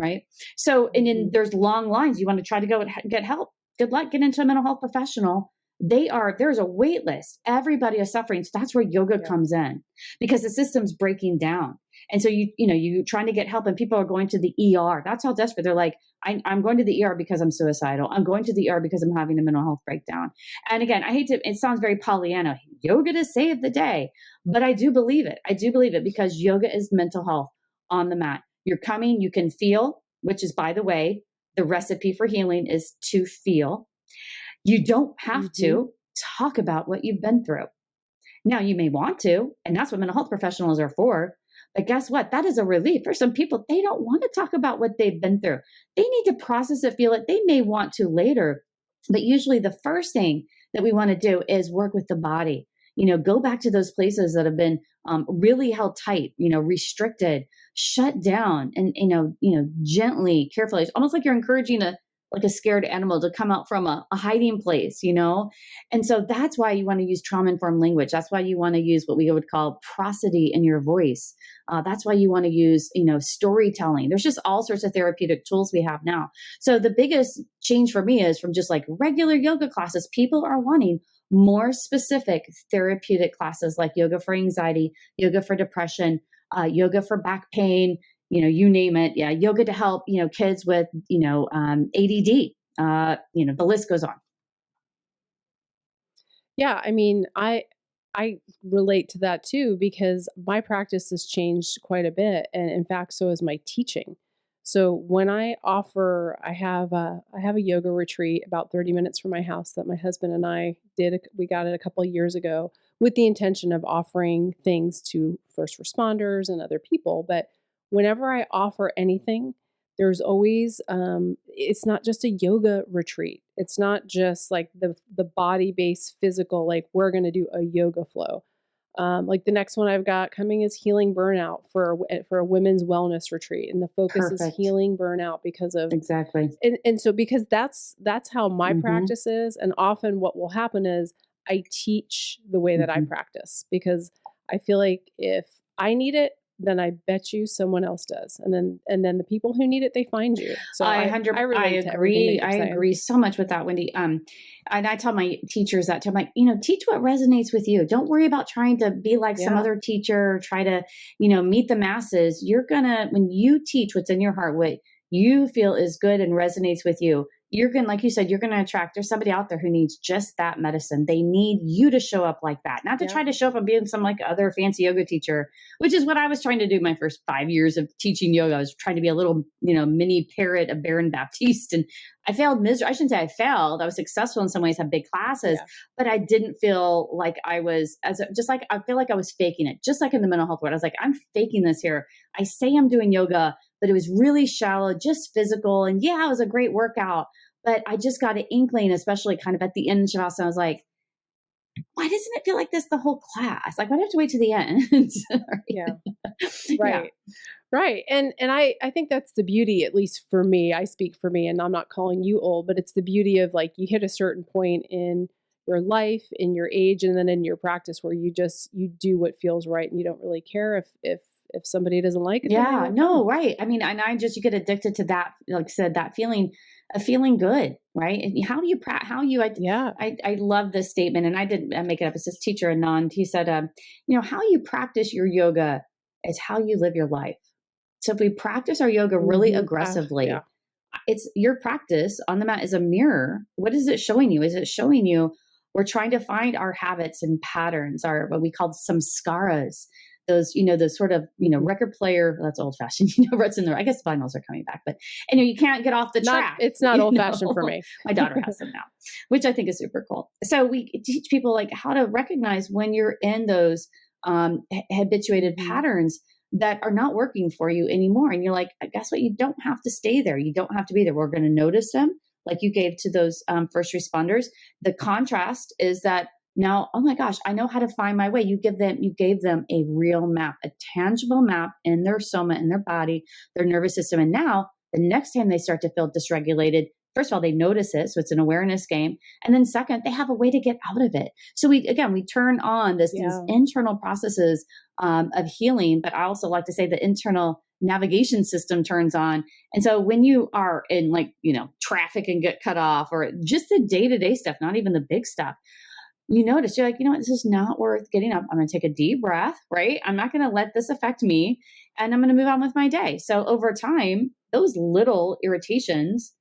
right? So, and there's long lines. You want to try to go and get help. Good luck getting into a mental health professional. There's a wait list. Everybody is suffering. So that's where yoga comes in because the system's breaking down. And so you're trying to get help and people are going to the ER. That's how desperate they're like, I'm going to the ER because I'm suicidal. I'm going to the ER because I'm having a mental health breakdown. And again, it sounds very Pollyanna, yoga to save the day, but I do believe it. I do believe it because yoga is mental health on the mat. You're coming, you can feel, which is, by the way, the recipe for healing is to feel. You don't have to talk about what you've been through. Now, you may want to, and that's what mental health professionals are for. But guess what? That is a relief. For some people, they don't want to talk about what they've been through. They need to process it, feel it. They may want to later. But usually the first thing that we want to do is work with the body. Go back to those places that have been really held tight, restricted, shut down, and, gently, carefully. It's almost like you're encouraging a scared animal to come out from a hiding place, And so that's why you want to use trauma-informed language. That's why you want to use what we would call prosody in your voice. That's why you want to use, storytelling. There's just all sorts of therapeutic tools we have now. So the biggest change for me is from just like regular yoga classes, people are wanting more specific therapeutic classes like yoga for anxiety, yoga for depression, yoga for back pain, you name it. Yeah. Yoga to help, kids with, ADD, the list goes on. Yeah. I mean, I relate to that too, because my practice has changed quite a bit. And in fact, so has my teaching. So when I have a yoga retreat about 30 minutes from my house that my husband and I did. We got it a couple of years ago with the intention of offering things to first responders and other people. But whenever I offer anything, there's always, it's not just a yoga retreat. It's not just like the body-based physical, like we're going to do a yoga flow. Like the next one I've got coming is healing burnout for a women's wellness retreat. And the focus is healing burnout because of exactly. And so because that's how my practice is. And often what will happen is I teach the way that I practice, because I feel like if I need it, then I bet you someone else does. And then the people who need it, they find you. So I agree. I agree so much with that, Wendy. And I tell my teachers that too. I'm like, teach what resonates with you. Don't worry about trying to be like some other teacher or try to, meet the masses. When you teach what's in your heart, what you feel is good and resonates with you, you're going to, like you said, you're going to attract, there's somebody out there who needs just that medicine. They need you to show up like that, not to try to show up and being some like other fancy yoga teacher, which is what I was trying to do my first 5 years of teaching yoga. I was trying to be a little, mini parrot of Baron Baptiste. And I failed miserably. I shouldn't say I failed. I was successful in some ways, had big classes, but I didn't feel like I was I feel like I was faking it. Just like in the mental health world, I was like, I'm faking this here. I say I'm doing yoga, but it was really shallow, just physical. And yeah, it was a great workout, but I just got an inkling, especially kind of at the end of Shavasana. I was like, why doesn't it feel like this the whole class? Like, why do I have to wait to the end? Right. And I think that's the beauty, at least for me, I speak for me, and I'm not calling you old, but it's the beauty of like, you hit a certain point in your life, in your age, and then in your practice where you do what feels right. And you don't really care if somebody doesn't like it. Yeah, no, right. I mean, and you get addicted to that, like I said, that feeling of feeling good, right? And I love this statement, and I didn't make it up. It's this teacher, Anand. He said, how you practice your yoga is how you live your life. So if we practice our yoga really aggressively, it's your practice on the mat is a mirror. What is it showing you? Is it showing you we're trying to find our habits and patterns, what we call samskaras, those, those sort of, record player, that's old fashioned, what's in there. I guess vinyls are coming back, but you can't get off the track. It's not old fashioned for me. My daughter has them now, which I think is super cool. So we teach people like how to recognize when you're in those habituated patterns that are not working for you anymore. And you're like, guess what? You don't have to stay there. You don't have to be there. We're going to notice them like you gave to those first responders. The contrast is that now, oh my gosh, I know how to find my way. You gave them a real map, a tangible map in their soma, in their body, their nervous system. And now the next time they start to feel dysregulated, first of all, they notice it. So it's an awareness game. And then second, they have a way to get out of it. So we turn on these internal processes of healing, but I also like to say the internal navigation system turns on. And so when you are in traffic and get cut off, or just the day-to-day stuff, not even the big stuff, you notice, you're like, you know what, this is not worth getting up. I'm going to take a deep breath, right? I'm not going to let this affect me, and I'm going to move on with my day. So over time, those little irritations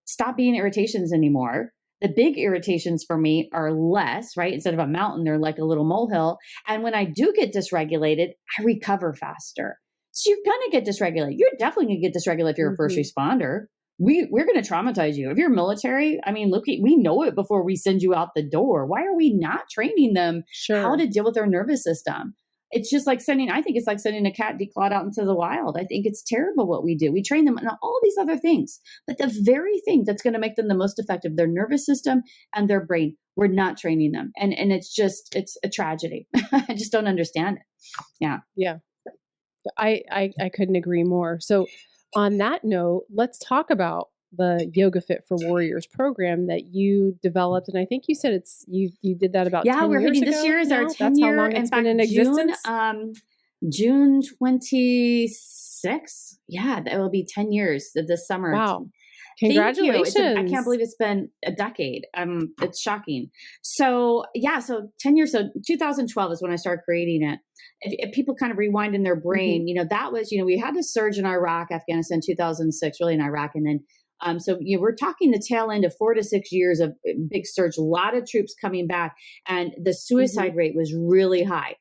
stop being irritations anymore. The big irritations for me are less, right? Instead of a mountain, they're like a little molehill. And when I do get dysregulated, I recover faster. So you're going to get dysregulated. You're definitely going to get dysregulated if you're a first responder. We're going to traumatize you. If you're military, I mean, look, we know it before we send you out the door. Why are we not training them how to deal with their nervous system? It's just like I think it's like sending a cat declawed out into the wild. I think it's terrible what we do. We train them on all these other things, but the very thing that's going to make them the most effective, their nervous system and their brain, we're not training them. And it's a tragedy. I just don't understand it. Yeah. Yeah. I couldn't agree more. So on that note, let's talk about the YogaFit for Warriors program that you developed. And I think you said you did that about 10 we're years hitting ago this year is now? our 10 That's year. how long it's been in existence? June 26th. Yeah, that will be 10 years this summer. Wow. Congratulations. I can't believe it's been a decade. It's shocking. So 10 years. So 2012 is when I started creating it. If people kind of rewind in their brain, that was, we had a surge in Iraq, Afghanistan, 2006, really in Iraq. And then, we're talking the tail end of 4 to 6 years of big surge, a lot of troops coming back, and the suicide rate was really high.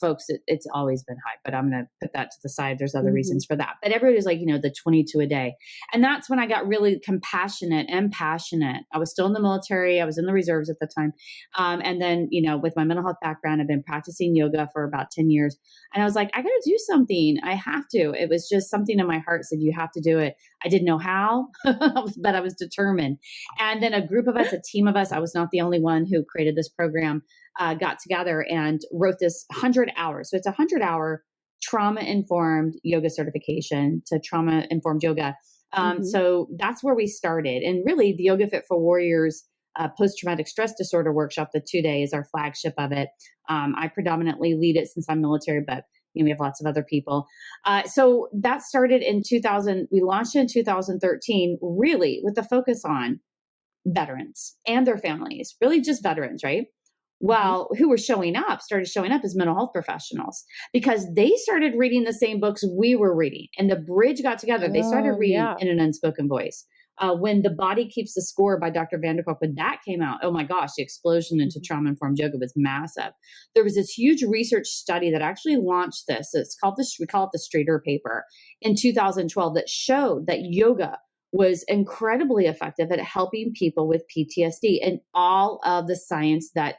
Folks, it's always been high, but I'm going to put that to the side. There's other reasons for that. But everybody was like, the 22 a day. And that's when I got really compassionate and passionate. I was still in the military. I was in the reserves at the time. And then, with my mental health background, I've been practicing yoga for about 10 years. And I was like, I got to do something. I have to. It was just something in my heart said, you have to do it. I didn't know how, but I was determined. And then a group of us, a team of us, I was not the only one who created this program, got together and wrote this 100 hours. So it's a 100-hour trauma-informed yoga certification to trauma-informed yoga. So that's where we started. And really the YogaFit for Warriors post-traumatic stress disorder workshop, the 2-day, is our flagship of it. I predominantly lead it since I'm military, but we have lots of other people. So that started in 2000. We launched it in 2013, really with the focus on veterans and their families, really just veterans, right? Well, who were started showing up as mental health professionals because they started reading the same books we were reading, and the bridge got together. They started reading in an unspoken voice. When The Body Keeps the Score by Dr. Vanderkolk, when that came out, oh my gosh, the explosion into trauma-informed yoga was massive. There was this huge research study that actually launched this. We call it the Streeter paper in 2012 that showed that yoga was incredibly effective at helping people with PTSD, and all of the science that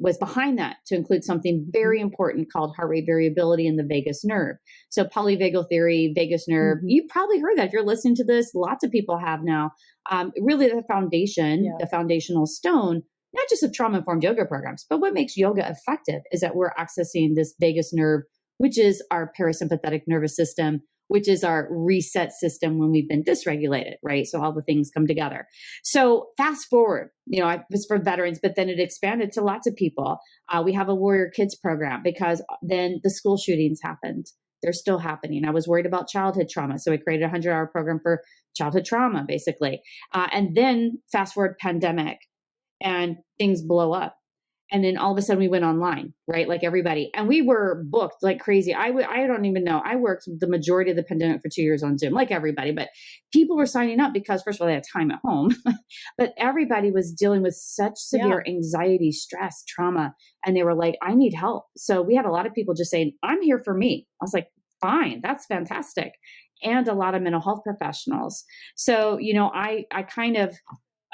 was behind that, to include something very important called heart rate variability in the vagus nerve. So polyvagal theory, vagus nerve, you probably heard that. If you're listening to this, lots of people have now. Really the foundation, the foundational stone, not just of trauma-informed yoga programs, but what makes yoga effective is that we're accessing this vagus nerve, which is our parasympathetic nervous system, which is our reset system when we've been dysregulated, right? So all the things come together. So fast forward, it was for veterans, but then it expanded to lots of people. We have a Warrior Kids program because then the school shootings happened. They're still happening. I was worried about childhood trauma. So we created a 100-hour program for childhood trauma, basically. And then fast forward pandemic and things blow up. And then all of a sudden we went online, right? Like everybody. And we were booked like crazy. I don't even know. I worked the majority of the pandemic for 2 years on Zoom, like everybody. But people were signing up because, first of all, they had time at home. But everybody was dealing with such severe anxiety, stress, trauma. And they were like, I need help. So we had a lot of people just saying, I'm here for me. I was like, fine, that's fantastic. And a lot of mental health professionals. So, I kind of...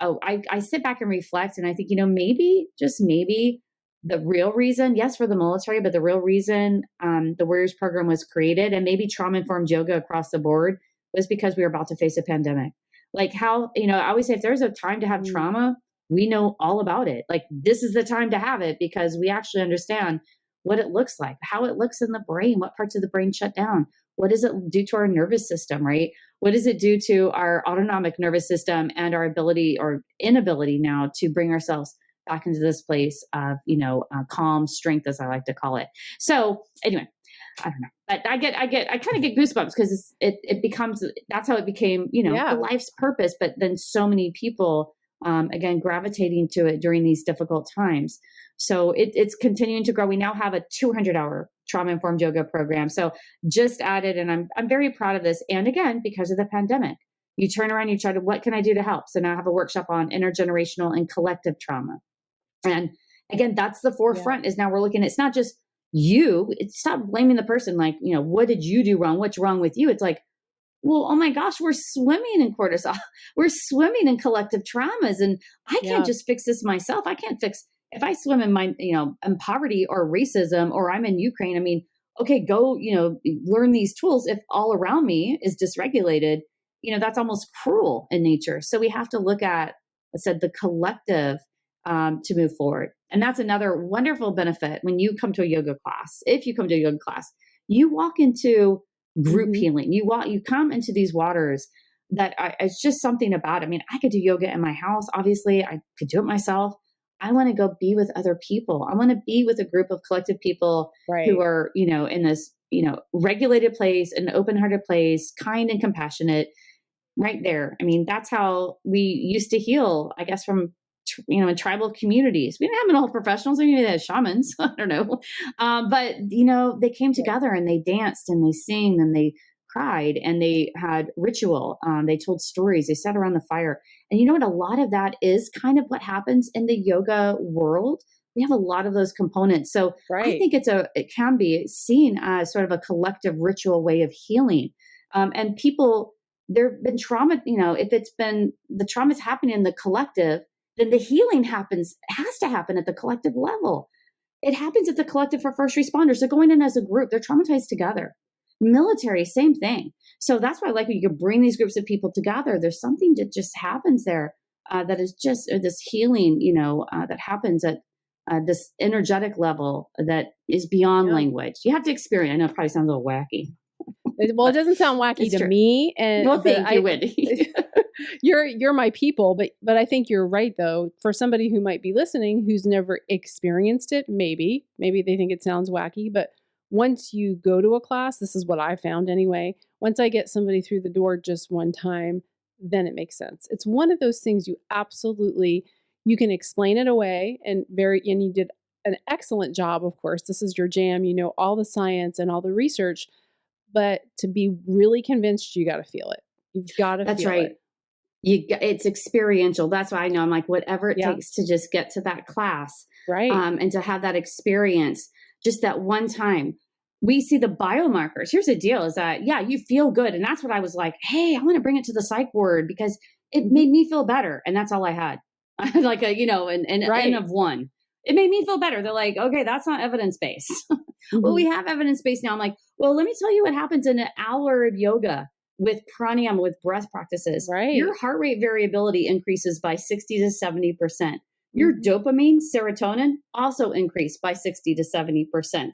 I sit back and reflect, and I think, maybe, just maybe, the real reason, yes, for the military, but the real reason the Warriors program was created, and maybe trauma-informed yoga across the board, was because we were about to face a pandemic. Like how, I always say, if there's a time to have trauma, we know all about it. Like, this is the time to have it because we actually understand what it looks like, how it looks in the brain, what parts of the brain shut down. What does it do to our nervous system, right? What does it do to our autonomic nervous system and our ability or inability now to bring ourselves back into this place of, calm strength, as I like to call it. So anyway, I don't know, but I kind of get goosebumps because it becomes, that's how it became, the life's purpose. But then so many people again, gravitating to it during these difficult times. So it's continuing to grow. We now have a 200-hour trauma-informed yoga program. So just added, and I'm very proud of this. And again, because of the pandemic, you turn around, you try to, what can I do to help? So now I have a workshop on intergenerational and collective trauma. And again, that's the forefront is now we're looking, it's not just you, it's stop blaming the person. Like, what did you do wrong? What's wrong with you? It's like, well, oh my gosh, we're swimming in cortisol. We're swimming in collective traumas. And I can't just fix this myself. I can't fix, if I swim in my, in poverty or racism, or I'm in Ukraine, I mean, okay, go, learn these tools. If all around me is dysregulated, that's almost cruel in nature. So we have to look at, I said, the collective to move forward. And that's another wonderful benefit when you come to a yoga class. If you come to a yoga class, you walk into group healing. You come into these waters that it's just something about it. I mean, I could do yoga in my house. Obviously, I could do it myself. I want to go be with other people. I want to be with a group of collective people who are, in this, regulated place, an open-hearted place, kind and compassionate right there. I mean, that's how we used to heal, I guess, from in tribal communities. We didn't have all professionals. I mean, they had shamans. I don't know. But, they came together and they danced and they sang and they cried and they had ritual. They told stories. They sat around the fire. And you know what? A lot of that is kind of what happens in the yoga world. We have a lot of those components. So I think it can be seen as sort of a collective ritual way of healing. And people, there've been trauma, if it's been the trauma's happening in the collective, then the healing has to happen at the collective level. It happens at the collective for first responders. They're going in as a group. They're traumatized together. Military, same thing. So that's why I like when you can bring these groups of people together. There's something that just happens there that is just this healing, that happens at this energetic level that is beyond language. You have to experience. I know it probably sounds a little wacky. Well, it doesn't sound wacky to me. And well, thank you, Wendy. You're my people, but I think you're right though. For somebody who might be listening who's never experienced it, maybe they think it sounds wacky, but once you go to a class, this is what I found anyway. Once I get somebody through the door just one time, then it makes sense. It's one of those things you can explain it away and you did an excellent job. Of course, this is your jam. All the science and all the research, but to be really convinced, you got to feel it. You've got to feel it. That's right. It's experiential. That's why I know I'm like, whatever it takes to just get to that class. Right. And to have that experience just that one time. We see the biomarkers. Here's the deal is that, you feel good. And that's what I was like, hey, I want to bring it to the psych ward because it made me feel better. And that's all I had. Like an N of one. It made me feel better. They're like, okay, that's not evidence-based. Well, we have evidence-based now. I'm like, well, let me tell you what happens in an hour of yoga with pranayama, with breath practices. Right. Your heart rate variability increases by 60 to 70%. Your dopamine, serotonin also increase by 60 to 70%.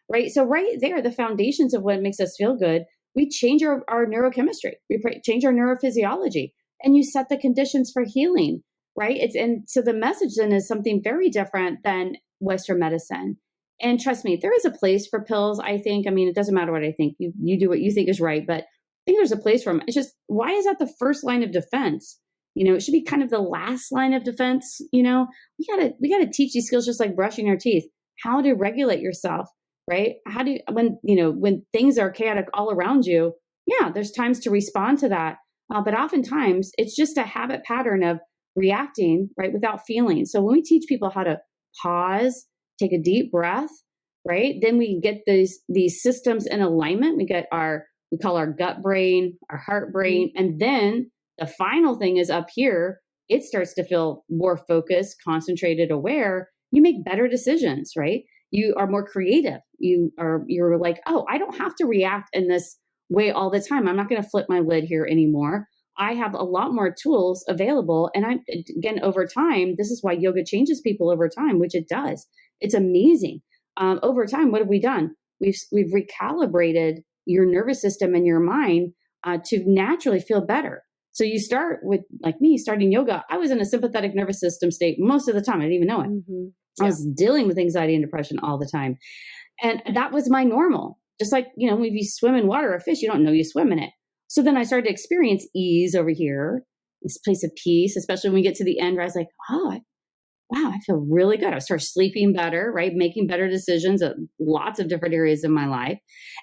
Right. So right there, the foundations of what makes us feel good, we change our neurochemistry, we change our neurophysiology, and you set the conditions for healing. Right. And so the message then is something very different than Western medicine. And trust me, there is a place for pills. I think, it doesn't matter what I think. You do what you think is right. But I think there's a place for them. It's just, why is that the first line of defense? It should be kind of the last line of defense. We gotta teach these skills just like brushing your teeth, how to regulate yourself, right? How do you, when things are chaotic all around you, there's times to respond to that. But oftentimes it's just a habit pattern of reacting, right, without feeling. So when we teach people how to pause, take a deep breath, right, then we get these systems in alignment. We call our gut brain, our heart brain, and then the final thing is up here. It starts to feel more focused, concentrated, aware. You make better decisions, right? You are more creative. You're like, oh, I don't have to react in this way all the time. I'm not going to flip my lid here anymore. I have a lot more tools available. And again, over time, this is why yoga changes people over time, which it does. It's amazing. Over time, what have we done? We've recalibrated your nervous system and your mind to naturally feel better. So you start with, like me, starting yoga. I was in a sympathetic nervous system state most of the time. I didn't even know it. I was dealing with anxiety and depression all the time. And that was my normal. Just like, if you swim in water, a fish, you don't know you swim in it. So then I started to experience ease over here, this place of peace, especially when we get to the end where I was like, oh, wow, I feel really good. I started sleeping better, right? Making better decisions at lots of different areas of my life.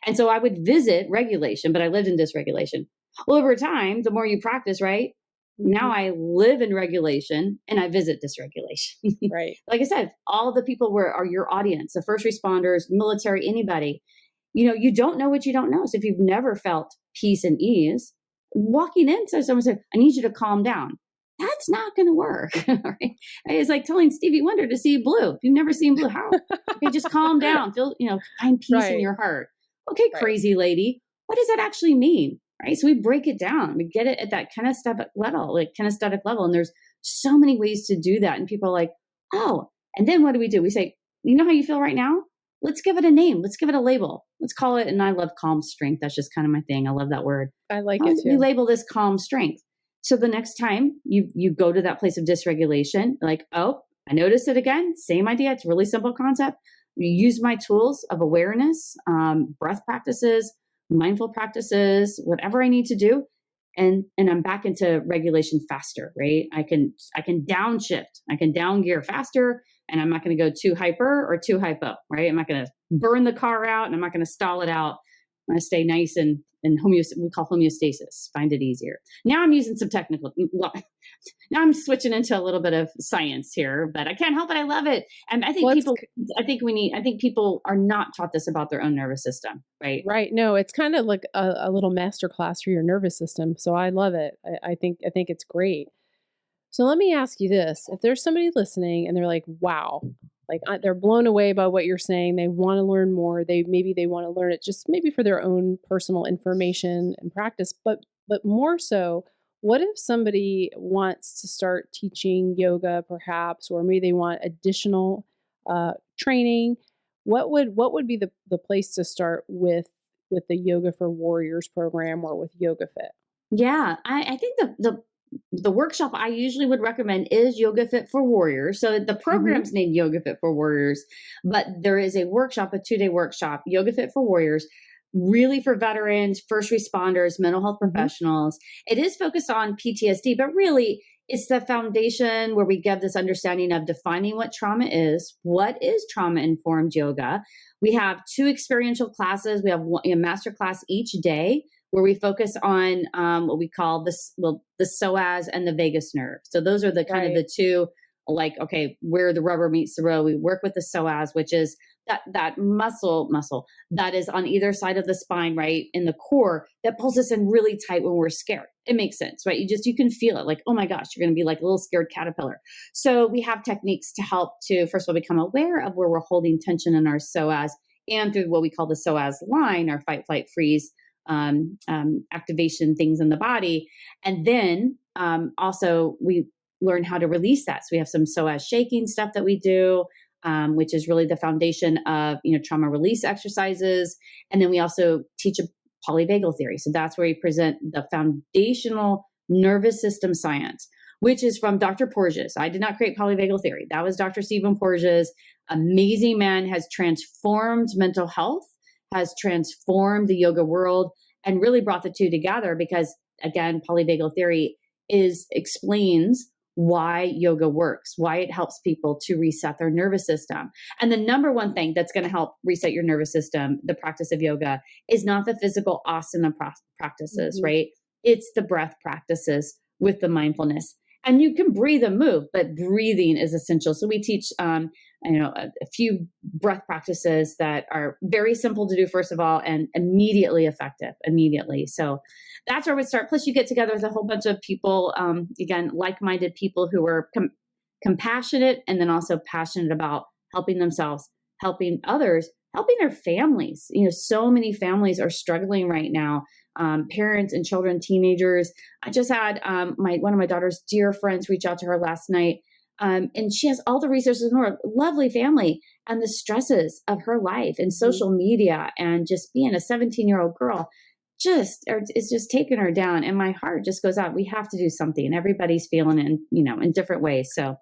And so I would visit regulation, but I lived in dysregulation. Well, over time, the more you practice, right? Now I live in regulation and I visit dysregulation. Right. Like I said, all the people are your audience, the first responders, military, anybody. You don't know what you don't know. So if you've never felt peace and ease, walking in, so someone said, I need you to calm down. That's not going to work. Right? It's like telling Stevie Wonder to see blue. If you've never seen blue, how? Okay, just calm down. Feel, find peace in your heart. Okay, crazy lady. What does that actually mean? Right. So we break it down. We get it at that kinesthetic level. And there's so many ways to do that. And people are like, oh, and then what do? We say, you know how you feel right now? Let's give it a name. Let's give it a label. Let's call it. And I love calm strength. That's just kind of my thing. I love that word. I like it too. We label this calm strength. So the next time you go to that place of dysregulation, like, oh, I noticed it again. Same idea. It's a really simple concept. You use my tools of awareness, breath practices, mindful practices, whatever I need to do. And I'm back into regulation faster, right? I can downshift. I can down gear faster, and I'm not going to go too hyper or too hypo, right? I'm not going to burn the car out, and I'm not going to stall it out. I'm going to stay nice and we call homeostasis, find it easier. Now I'm using some technical, now I'm switching into a little bit of science here, but I can't help it. I love it. And I think people are not taught this about their own nervous system, right? Right. No, it's kind of like a little master class for your nervous system. So I love it. I think it's great. So let me ask you this. If there's somebody listening and they're like, wow, like they're blown away by what you're saying, they want to learn more. Maybe they want to learn it just maybe for their own personal information and practice, but more so, what if somebody wants to start teaching yoga perhaps, or maybe they want additional training? What would be the place to start with the Yoga for Warriors program or with YogaFit? Yeah, I think the workshop I usually would recommend is YogaFit for Warriors. So the program's named YogaFit for Warriors, but there is a workshop, a 2-day workshop, YogaFit for Warriors, really for veterans, first responders, mental health professionals. It is focused on PTSD, but really it's the foundation where we give this understanding of defining what trauma is, what is trauma-informed yoga. We have 2 experiential classes. We have a master class each day, where we focus on what we call the psoas and the vagus nerve. So those are the kind of the 2, like, okay, where the rubber meets the road. We work with the psoas, which is that muscle that is on either side of the spine, right, in the core, that pulls us in really tight when we're scared. It makes sense, right? You can feel it, like, oh my gosh, you're going to be like a little scared caterpillar. So we have techniques to help to, first of all, become aware of where we're holding tension in our psoas, and through what we call the psoas line, our fight, flight, freeze activation things in the body. And then also we learn how to release that. So we have some psoas shaking stuff that we do, which is really the foundation of, trauma release exercises. And then we also teach a polyvagal theory. So that's where we present the foundational nervous system science, which is from Dr. Porges. I did not create polyvagal theory. That was Dr. Stephen Porges. Amazing man, has transformed mental health, has transformed the yoga world, and really brought the 2 together because, again, polyvagal theory explains why yoga works, why it helps people to reset their nervous system. And the number one thing that's going to help reset your nervous system, the practice of yoga, is not the physical asana practices, right? It's the breath practices with the mindfulness. And you can breathe and move, but breathing is essential. So we teach, a few breath practices that are very simple to do, first of all, and immediately effective, So that's where we start. Plus you get together with a whole bunch of people, again, like-minded people who are compassionate and then also passionate about helping themselves, helping others, helping their families. So many families are struggling right now. Parents and children, teenagers. I just had one of my daughter's dear friends reach out to her last night. And she has all the resources in the world, lovely family, and the stresses of her life and social media and just being a 17-year-old girl it's just taking her down. And my heart just goes out. We have to do something. Everybody's feeling it in different ways. So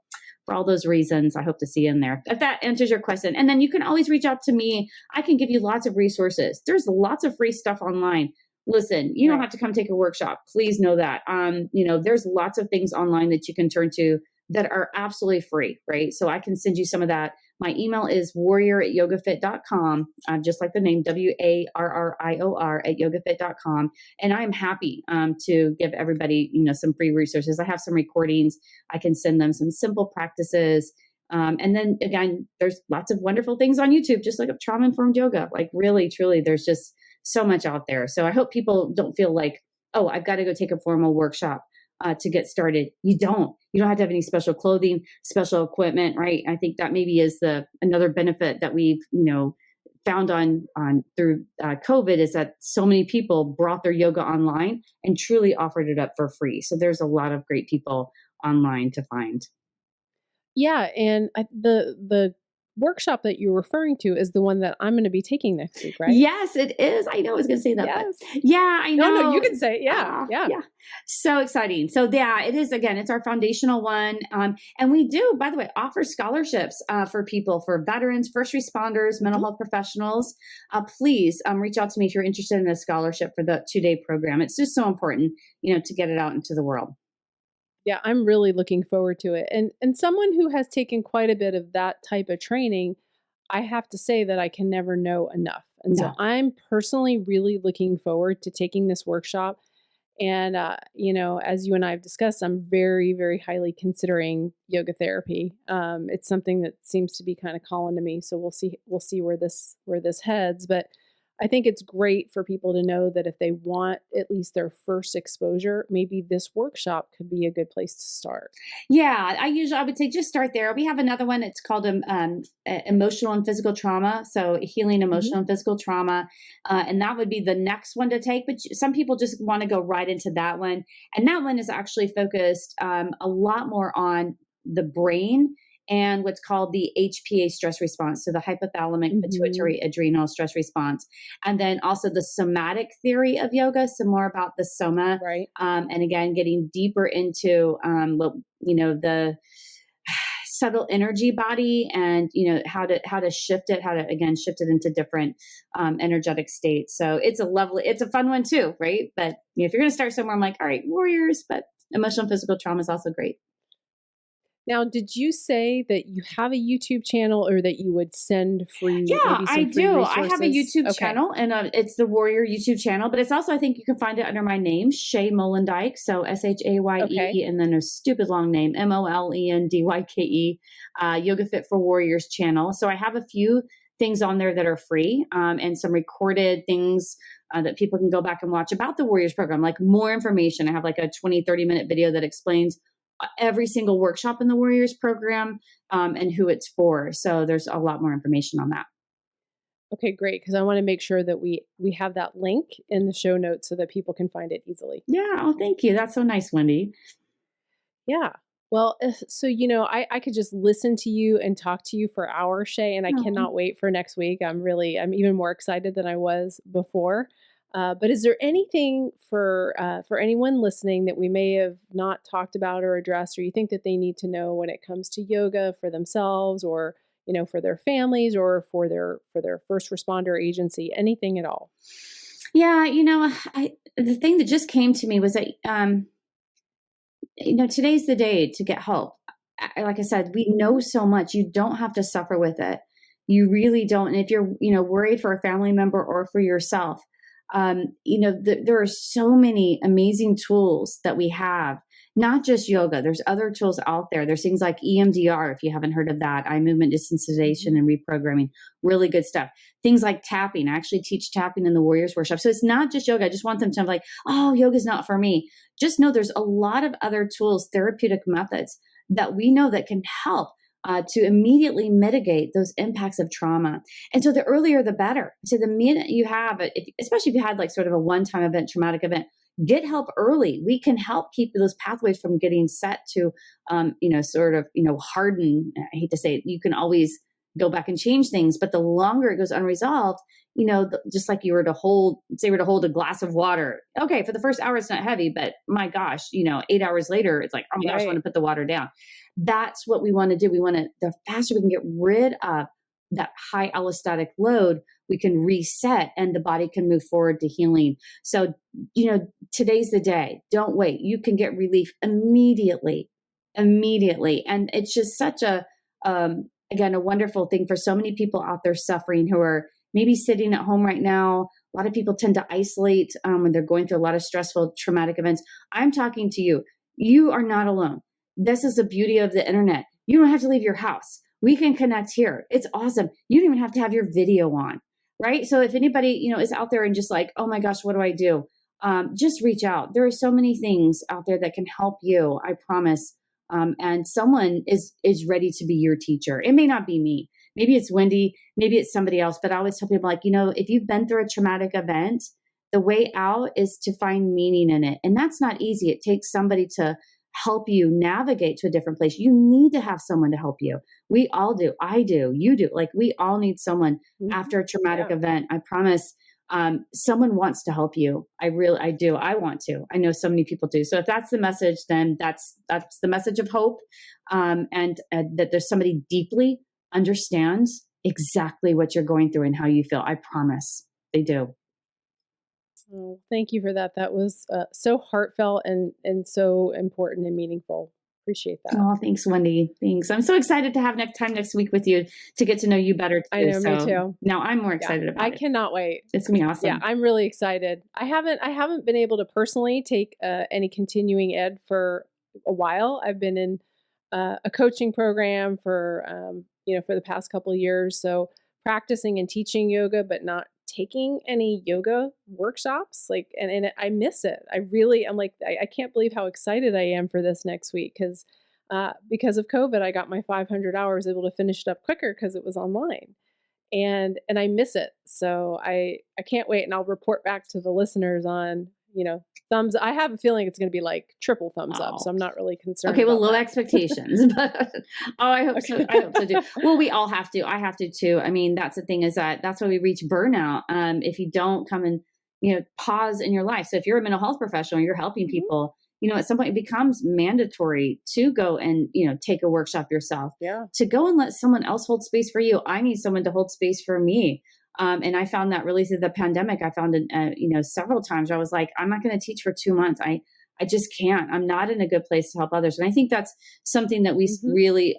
for all those reasons, I hope to see you in there. If that answers your question. And then you can always reach out to me. I can give you lots of resources. There's lots of free stuff online. listen, you don't Right. have to come take a workshop. Please know that. There's lots of things online that you can turn to that are absolutely free, right? So I can send you some of that. My email is warrior@yogafit.com, just like the name, WARRIOR at yogafit.com. And I'm happy to give everybody, some free resources. I have some recordings. I can send them some simple practices. And then again, there's lots of wonderful things on YouTube, just like trauma-informed yoga. Like really, truly, there's just so much out there. So I hope people don't feel like, oh, I've got to go take a formal workshop to get started. You don't have to have any special clothing, special equipment, right? I think that maybe is another benefit that we've, found on through COVID, is that so many people brought their yoga online and truly offered it up for free. So there's a lot of great people online to find. Yeah, and the workshop that you're referring to is the one that I'm going to be taking next week, right? Yes, it is. I know I was going to say that, but Yes. yeah, I know. No, you can say it. Yeah. Yeah. So exciting. So yeah, it is. Again, it's our foundational one. And we do, by the way, offer scholarships for people, for veterans, first responders, mental health professionals. Please reach out to me if you're interested in a scholarship for the 2-day program. It's just so important, to get it out into the world. Yeah, I'm really looking forward to it. And someone who has taken quite a bit of that type of training, I have to say that I can never know enough. And so No. I'm personally really looking forward to taking this workshop. And as you and I have discussed, I'm very, very highly considering yoga therapy. It's something that seems to be kind of calling to me. So we'll see where this heads. But I think it's great for people to know that if they want at least their first exposure, maybe this workshop could be a good place to start. Yeah, I would say just start there. We have another one. It's called emotional and physical trauma. So healing emotional and physical trauma, and that would be the next one to take. But some people just want to go right into that one, and that one is actually focused a lot more on the brain and what's called the HPA stress response, so the hypothalamic pituitary adrenal stress response, and then also the somatic theory of yoga, so more about the soma, Right. and again, getting deeper into the subtle energy body, and how to shift it, shift it into different energetic states. So it's a fun one too, right? But if you're going to start somewhere, I'm like, all right, warriors, but emotional and physical trauma is also great. Now, did you say that you have a YouTube channel, or that you would send free? Yeah, maybe some I free do. resources? I have a YouTube channel, and it's the Warrior YouTube channel, but it's also, I think you can find it under my name, Shaye Molendyke. So SHAYE, Okay. and then a stupid long name, MOLENDYKE, YogaFit for Warriors channel. So I have a few things on there that are free, and some recorded things that people can go back and watch about the Warriors program, like more information. I have like a 20-30 minute video that explains every single workshop in the Warriors program, and who it's for. So there's a lot more information on that. Okay, great. Because I want to make sure that we have that link in the show notes so that people can find it easily. Yeah. Oh, thank you. That's so nice, Wendy. Yeah. Well, so I could just listen to you and talk to you for hours, Shay, and I Oh. cannot wait for next week. I'm even more excited than I was before. But is there anything for anyone listening that we may have not talked about or addressed, or you think that they need to know when it comes to yoga for themselves, or for their families, or for their first responder agency? Anything at all? Yeah. The thing that just came to me was that, today's the day to get help. Like I said, we know so much. You don't have to suffer with it. You really don't. And if you're, worried for a family member or for yourself, there are so many amazing tools that we have, not just yoga. There's other tools out there. There's things like EMDR, if you haven't heard of that, eye movement desensitization and reprogramming, really good stuff. Things like tapping. I actually teach tapping in the Warriors workshop. So it's not just yoga. I just want them to have like, oh, yoga's not for me. Just know there's a lot of other tools, therapeutic methods that we know that can help to immediately mitigate those impacts of trauma. And so the earlier, the better. So the minute you have it, especially if you had like sort of a one-time event, traumatic event, get help early. We can help keep those pathways from getting set to, harden. I hate to say it. You can always go back and change things, but the longer it goes unresolved, just like we're to hold a glass of water. Okay, for the first hour, it's not heavy, but my gosh, 8 hours later, it's like, oh my gosh, I want to put the water down. That's what we want to do. The faster we can get rid of that high allostatic load, we can reset and the body can move forward to healing. So, today's the day. Don't wait. You can get relief immediately. And it's just such again, a wonderful thing for so many people out there suffering who are maybe sitting at home right now. A lot of people tend to isolate when they're going through a lot of stressful, traumatic events. I'm talking to you. You are not alone. This is the beauty of the internet. You don't have to leave your house. We can connect here. It's awesome. You don't even have to have your video on, right? So if anybody, is out there and just like, oh my gosh, what do I do? Just reach out. There are so many things out there that can help you, I promise. And someone is ready to be your teacher. It may not be me. Maybe it's Wendy. Maybe it's somebody else. But I always tell people, like, if you've been through a traumatic event, the way out is to find meaning in it. And that's not easy. It takes somebody to help you navigate to a different place. You need to have someone to help you. We all do. I do. You do. Like, we all need someone after a traumatic event. I promise. Someone wants to help you. I do. I want to. I know so many people do. So if that's the message, then that's the message of hope. And that there's somebody deeply understands exactly what you're going through and how you feel. I promise they do. Oh, thank you for that. That was so heartfelt and so important and meaningful. Appreciate that. Oh, thanks, Wendy. Thanks. I'm so excited to have next week with you to get to know you better too. I know, me too. Now I'm more excited about it. I cannot wait. It's gonna be awesome. Yeah, I'm really excited. I haven't been able to personally take any continuing ed for a while. I've been in a coaching program for for the past couple of years. So practicing and teaching yoga, but not taking any yoga workshops. And I miss it. I'm like, I can't believe how excited I am for this next week because of COVID, I got my 500 hours able to finish it up quicker because it was online. And I miss it. So I can't wait. And I'll report back to the listeners on, thumbs. I have a feeling it's going to be like triple thumbs up. So I'm not really concerned. Okay. Well, low that. expectations, but I hope so. I hope so too. Well, we all have to. I have to too. I mean, that's the thing is that's why we reach burnout. If you don't come and, pause in your life. So if you're a mental health professional, you're helping people, at some point it becomes mandatory to go and, take a workshop yourself, to go and let someone else hold space for you. I need someone to hold space for me. And I found that really through the pandemic. I found it, several times where I was like, I'm not going to teach for 2 months. I just can't. I'm not in a good place to help others. And I think that's something that we really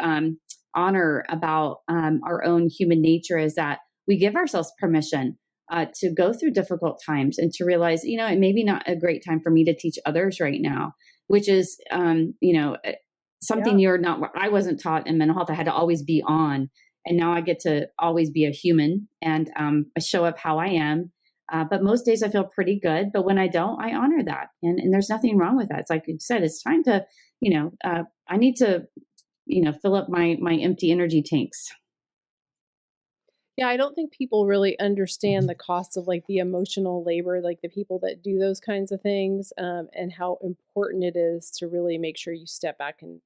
honor about our own human nature is that we give ourselves permission to go through difficult times and to realize, it may be not a great time for me to teach others right now, which is, something I wasn't taught in mental health. I had to always be on. And now I get to always be a human and I show up how I am. But most days I feel pretty good. But when I don't, I honor that. And there's nothing wrong with that. It's like you said, it's time to, I need to, fill up my empty energy tanks. Yeah, I don't think people really understand the cost of like the emotional labor, like the people that do those kinds of things, and how important it is to really make sure you step back and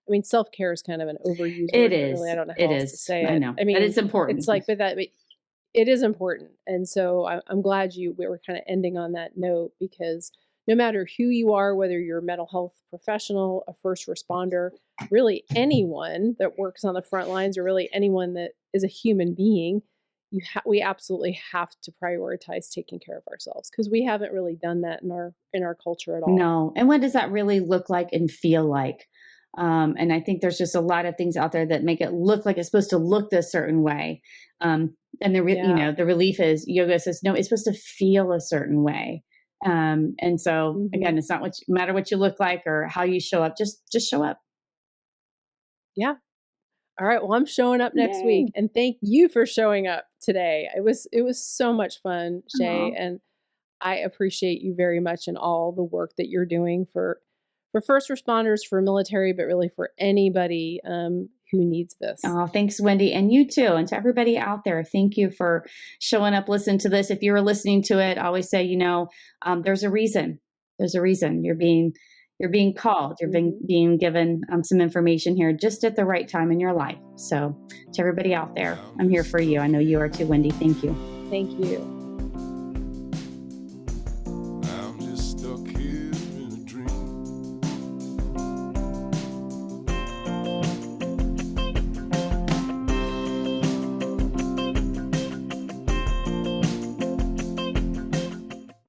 I mean, self-care is kind of an overused word. It is. Really, I don't know how else to say it. I know. I mean, but it's important. It's like, but it is important. And so I'm glad we were kind of ending on that note because no matter who you are, whether you're a mental health professional, a first responder, really anyone that works on the front lines or really anyone that is a human being, we absolutely have to prioritize taking care of ourselves because we haven't really done that in our culture at all. No. And what does that really look like and feel like? And I think there's just a lot of things out there that make it look like it's supposed to look this certain way. And the relief is yoga says, no, it's supposed to feel a certain way. And so again, it's not matter what you look like or how you show up, just show up. Yeah. All right. Well, I'm showing up next week and thank you for showing up today. It was so much fun, Shaye, and I appreciate you very much and all the work that you're doing for first responders, for military, but really for anybody who needs this. Oh, thanks, Wendy. And you too. And to everybody out there, thank you for showing up, listening to this. If you were listening to it, I always say, there's a reason. There's a reason you're being called. You're being given some information here just at the right time in your life. So to everybody out there, I'm here for you. I know you are too, Wendy. Thank you. Thank you.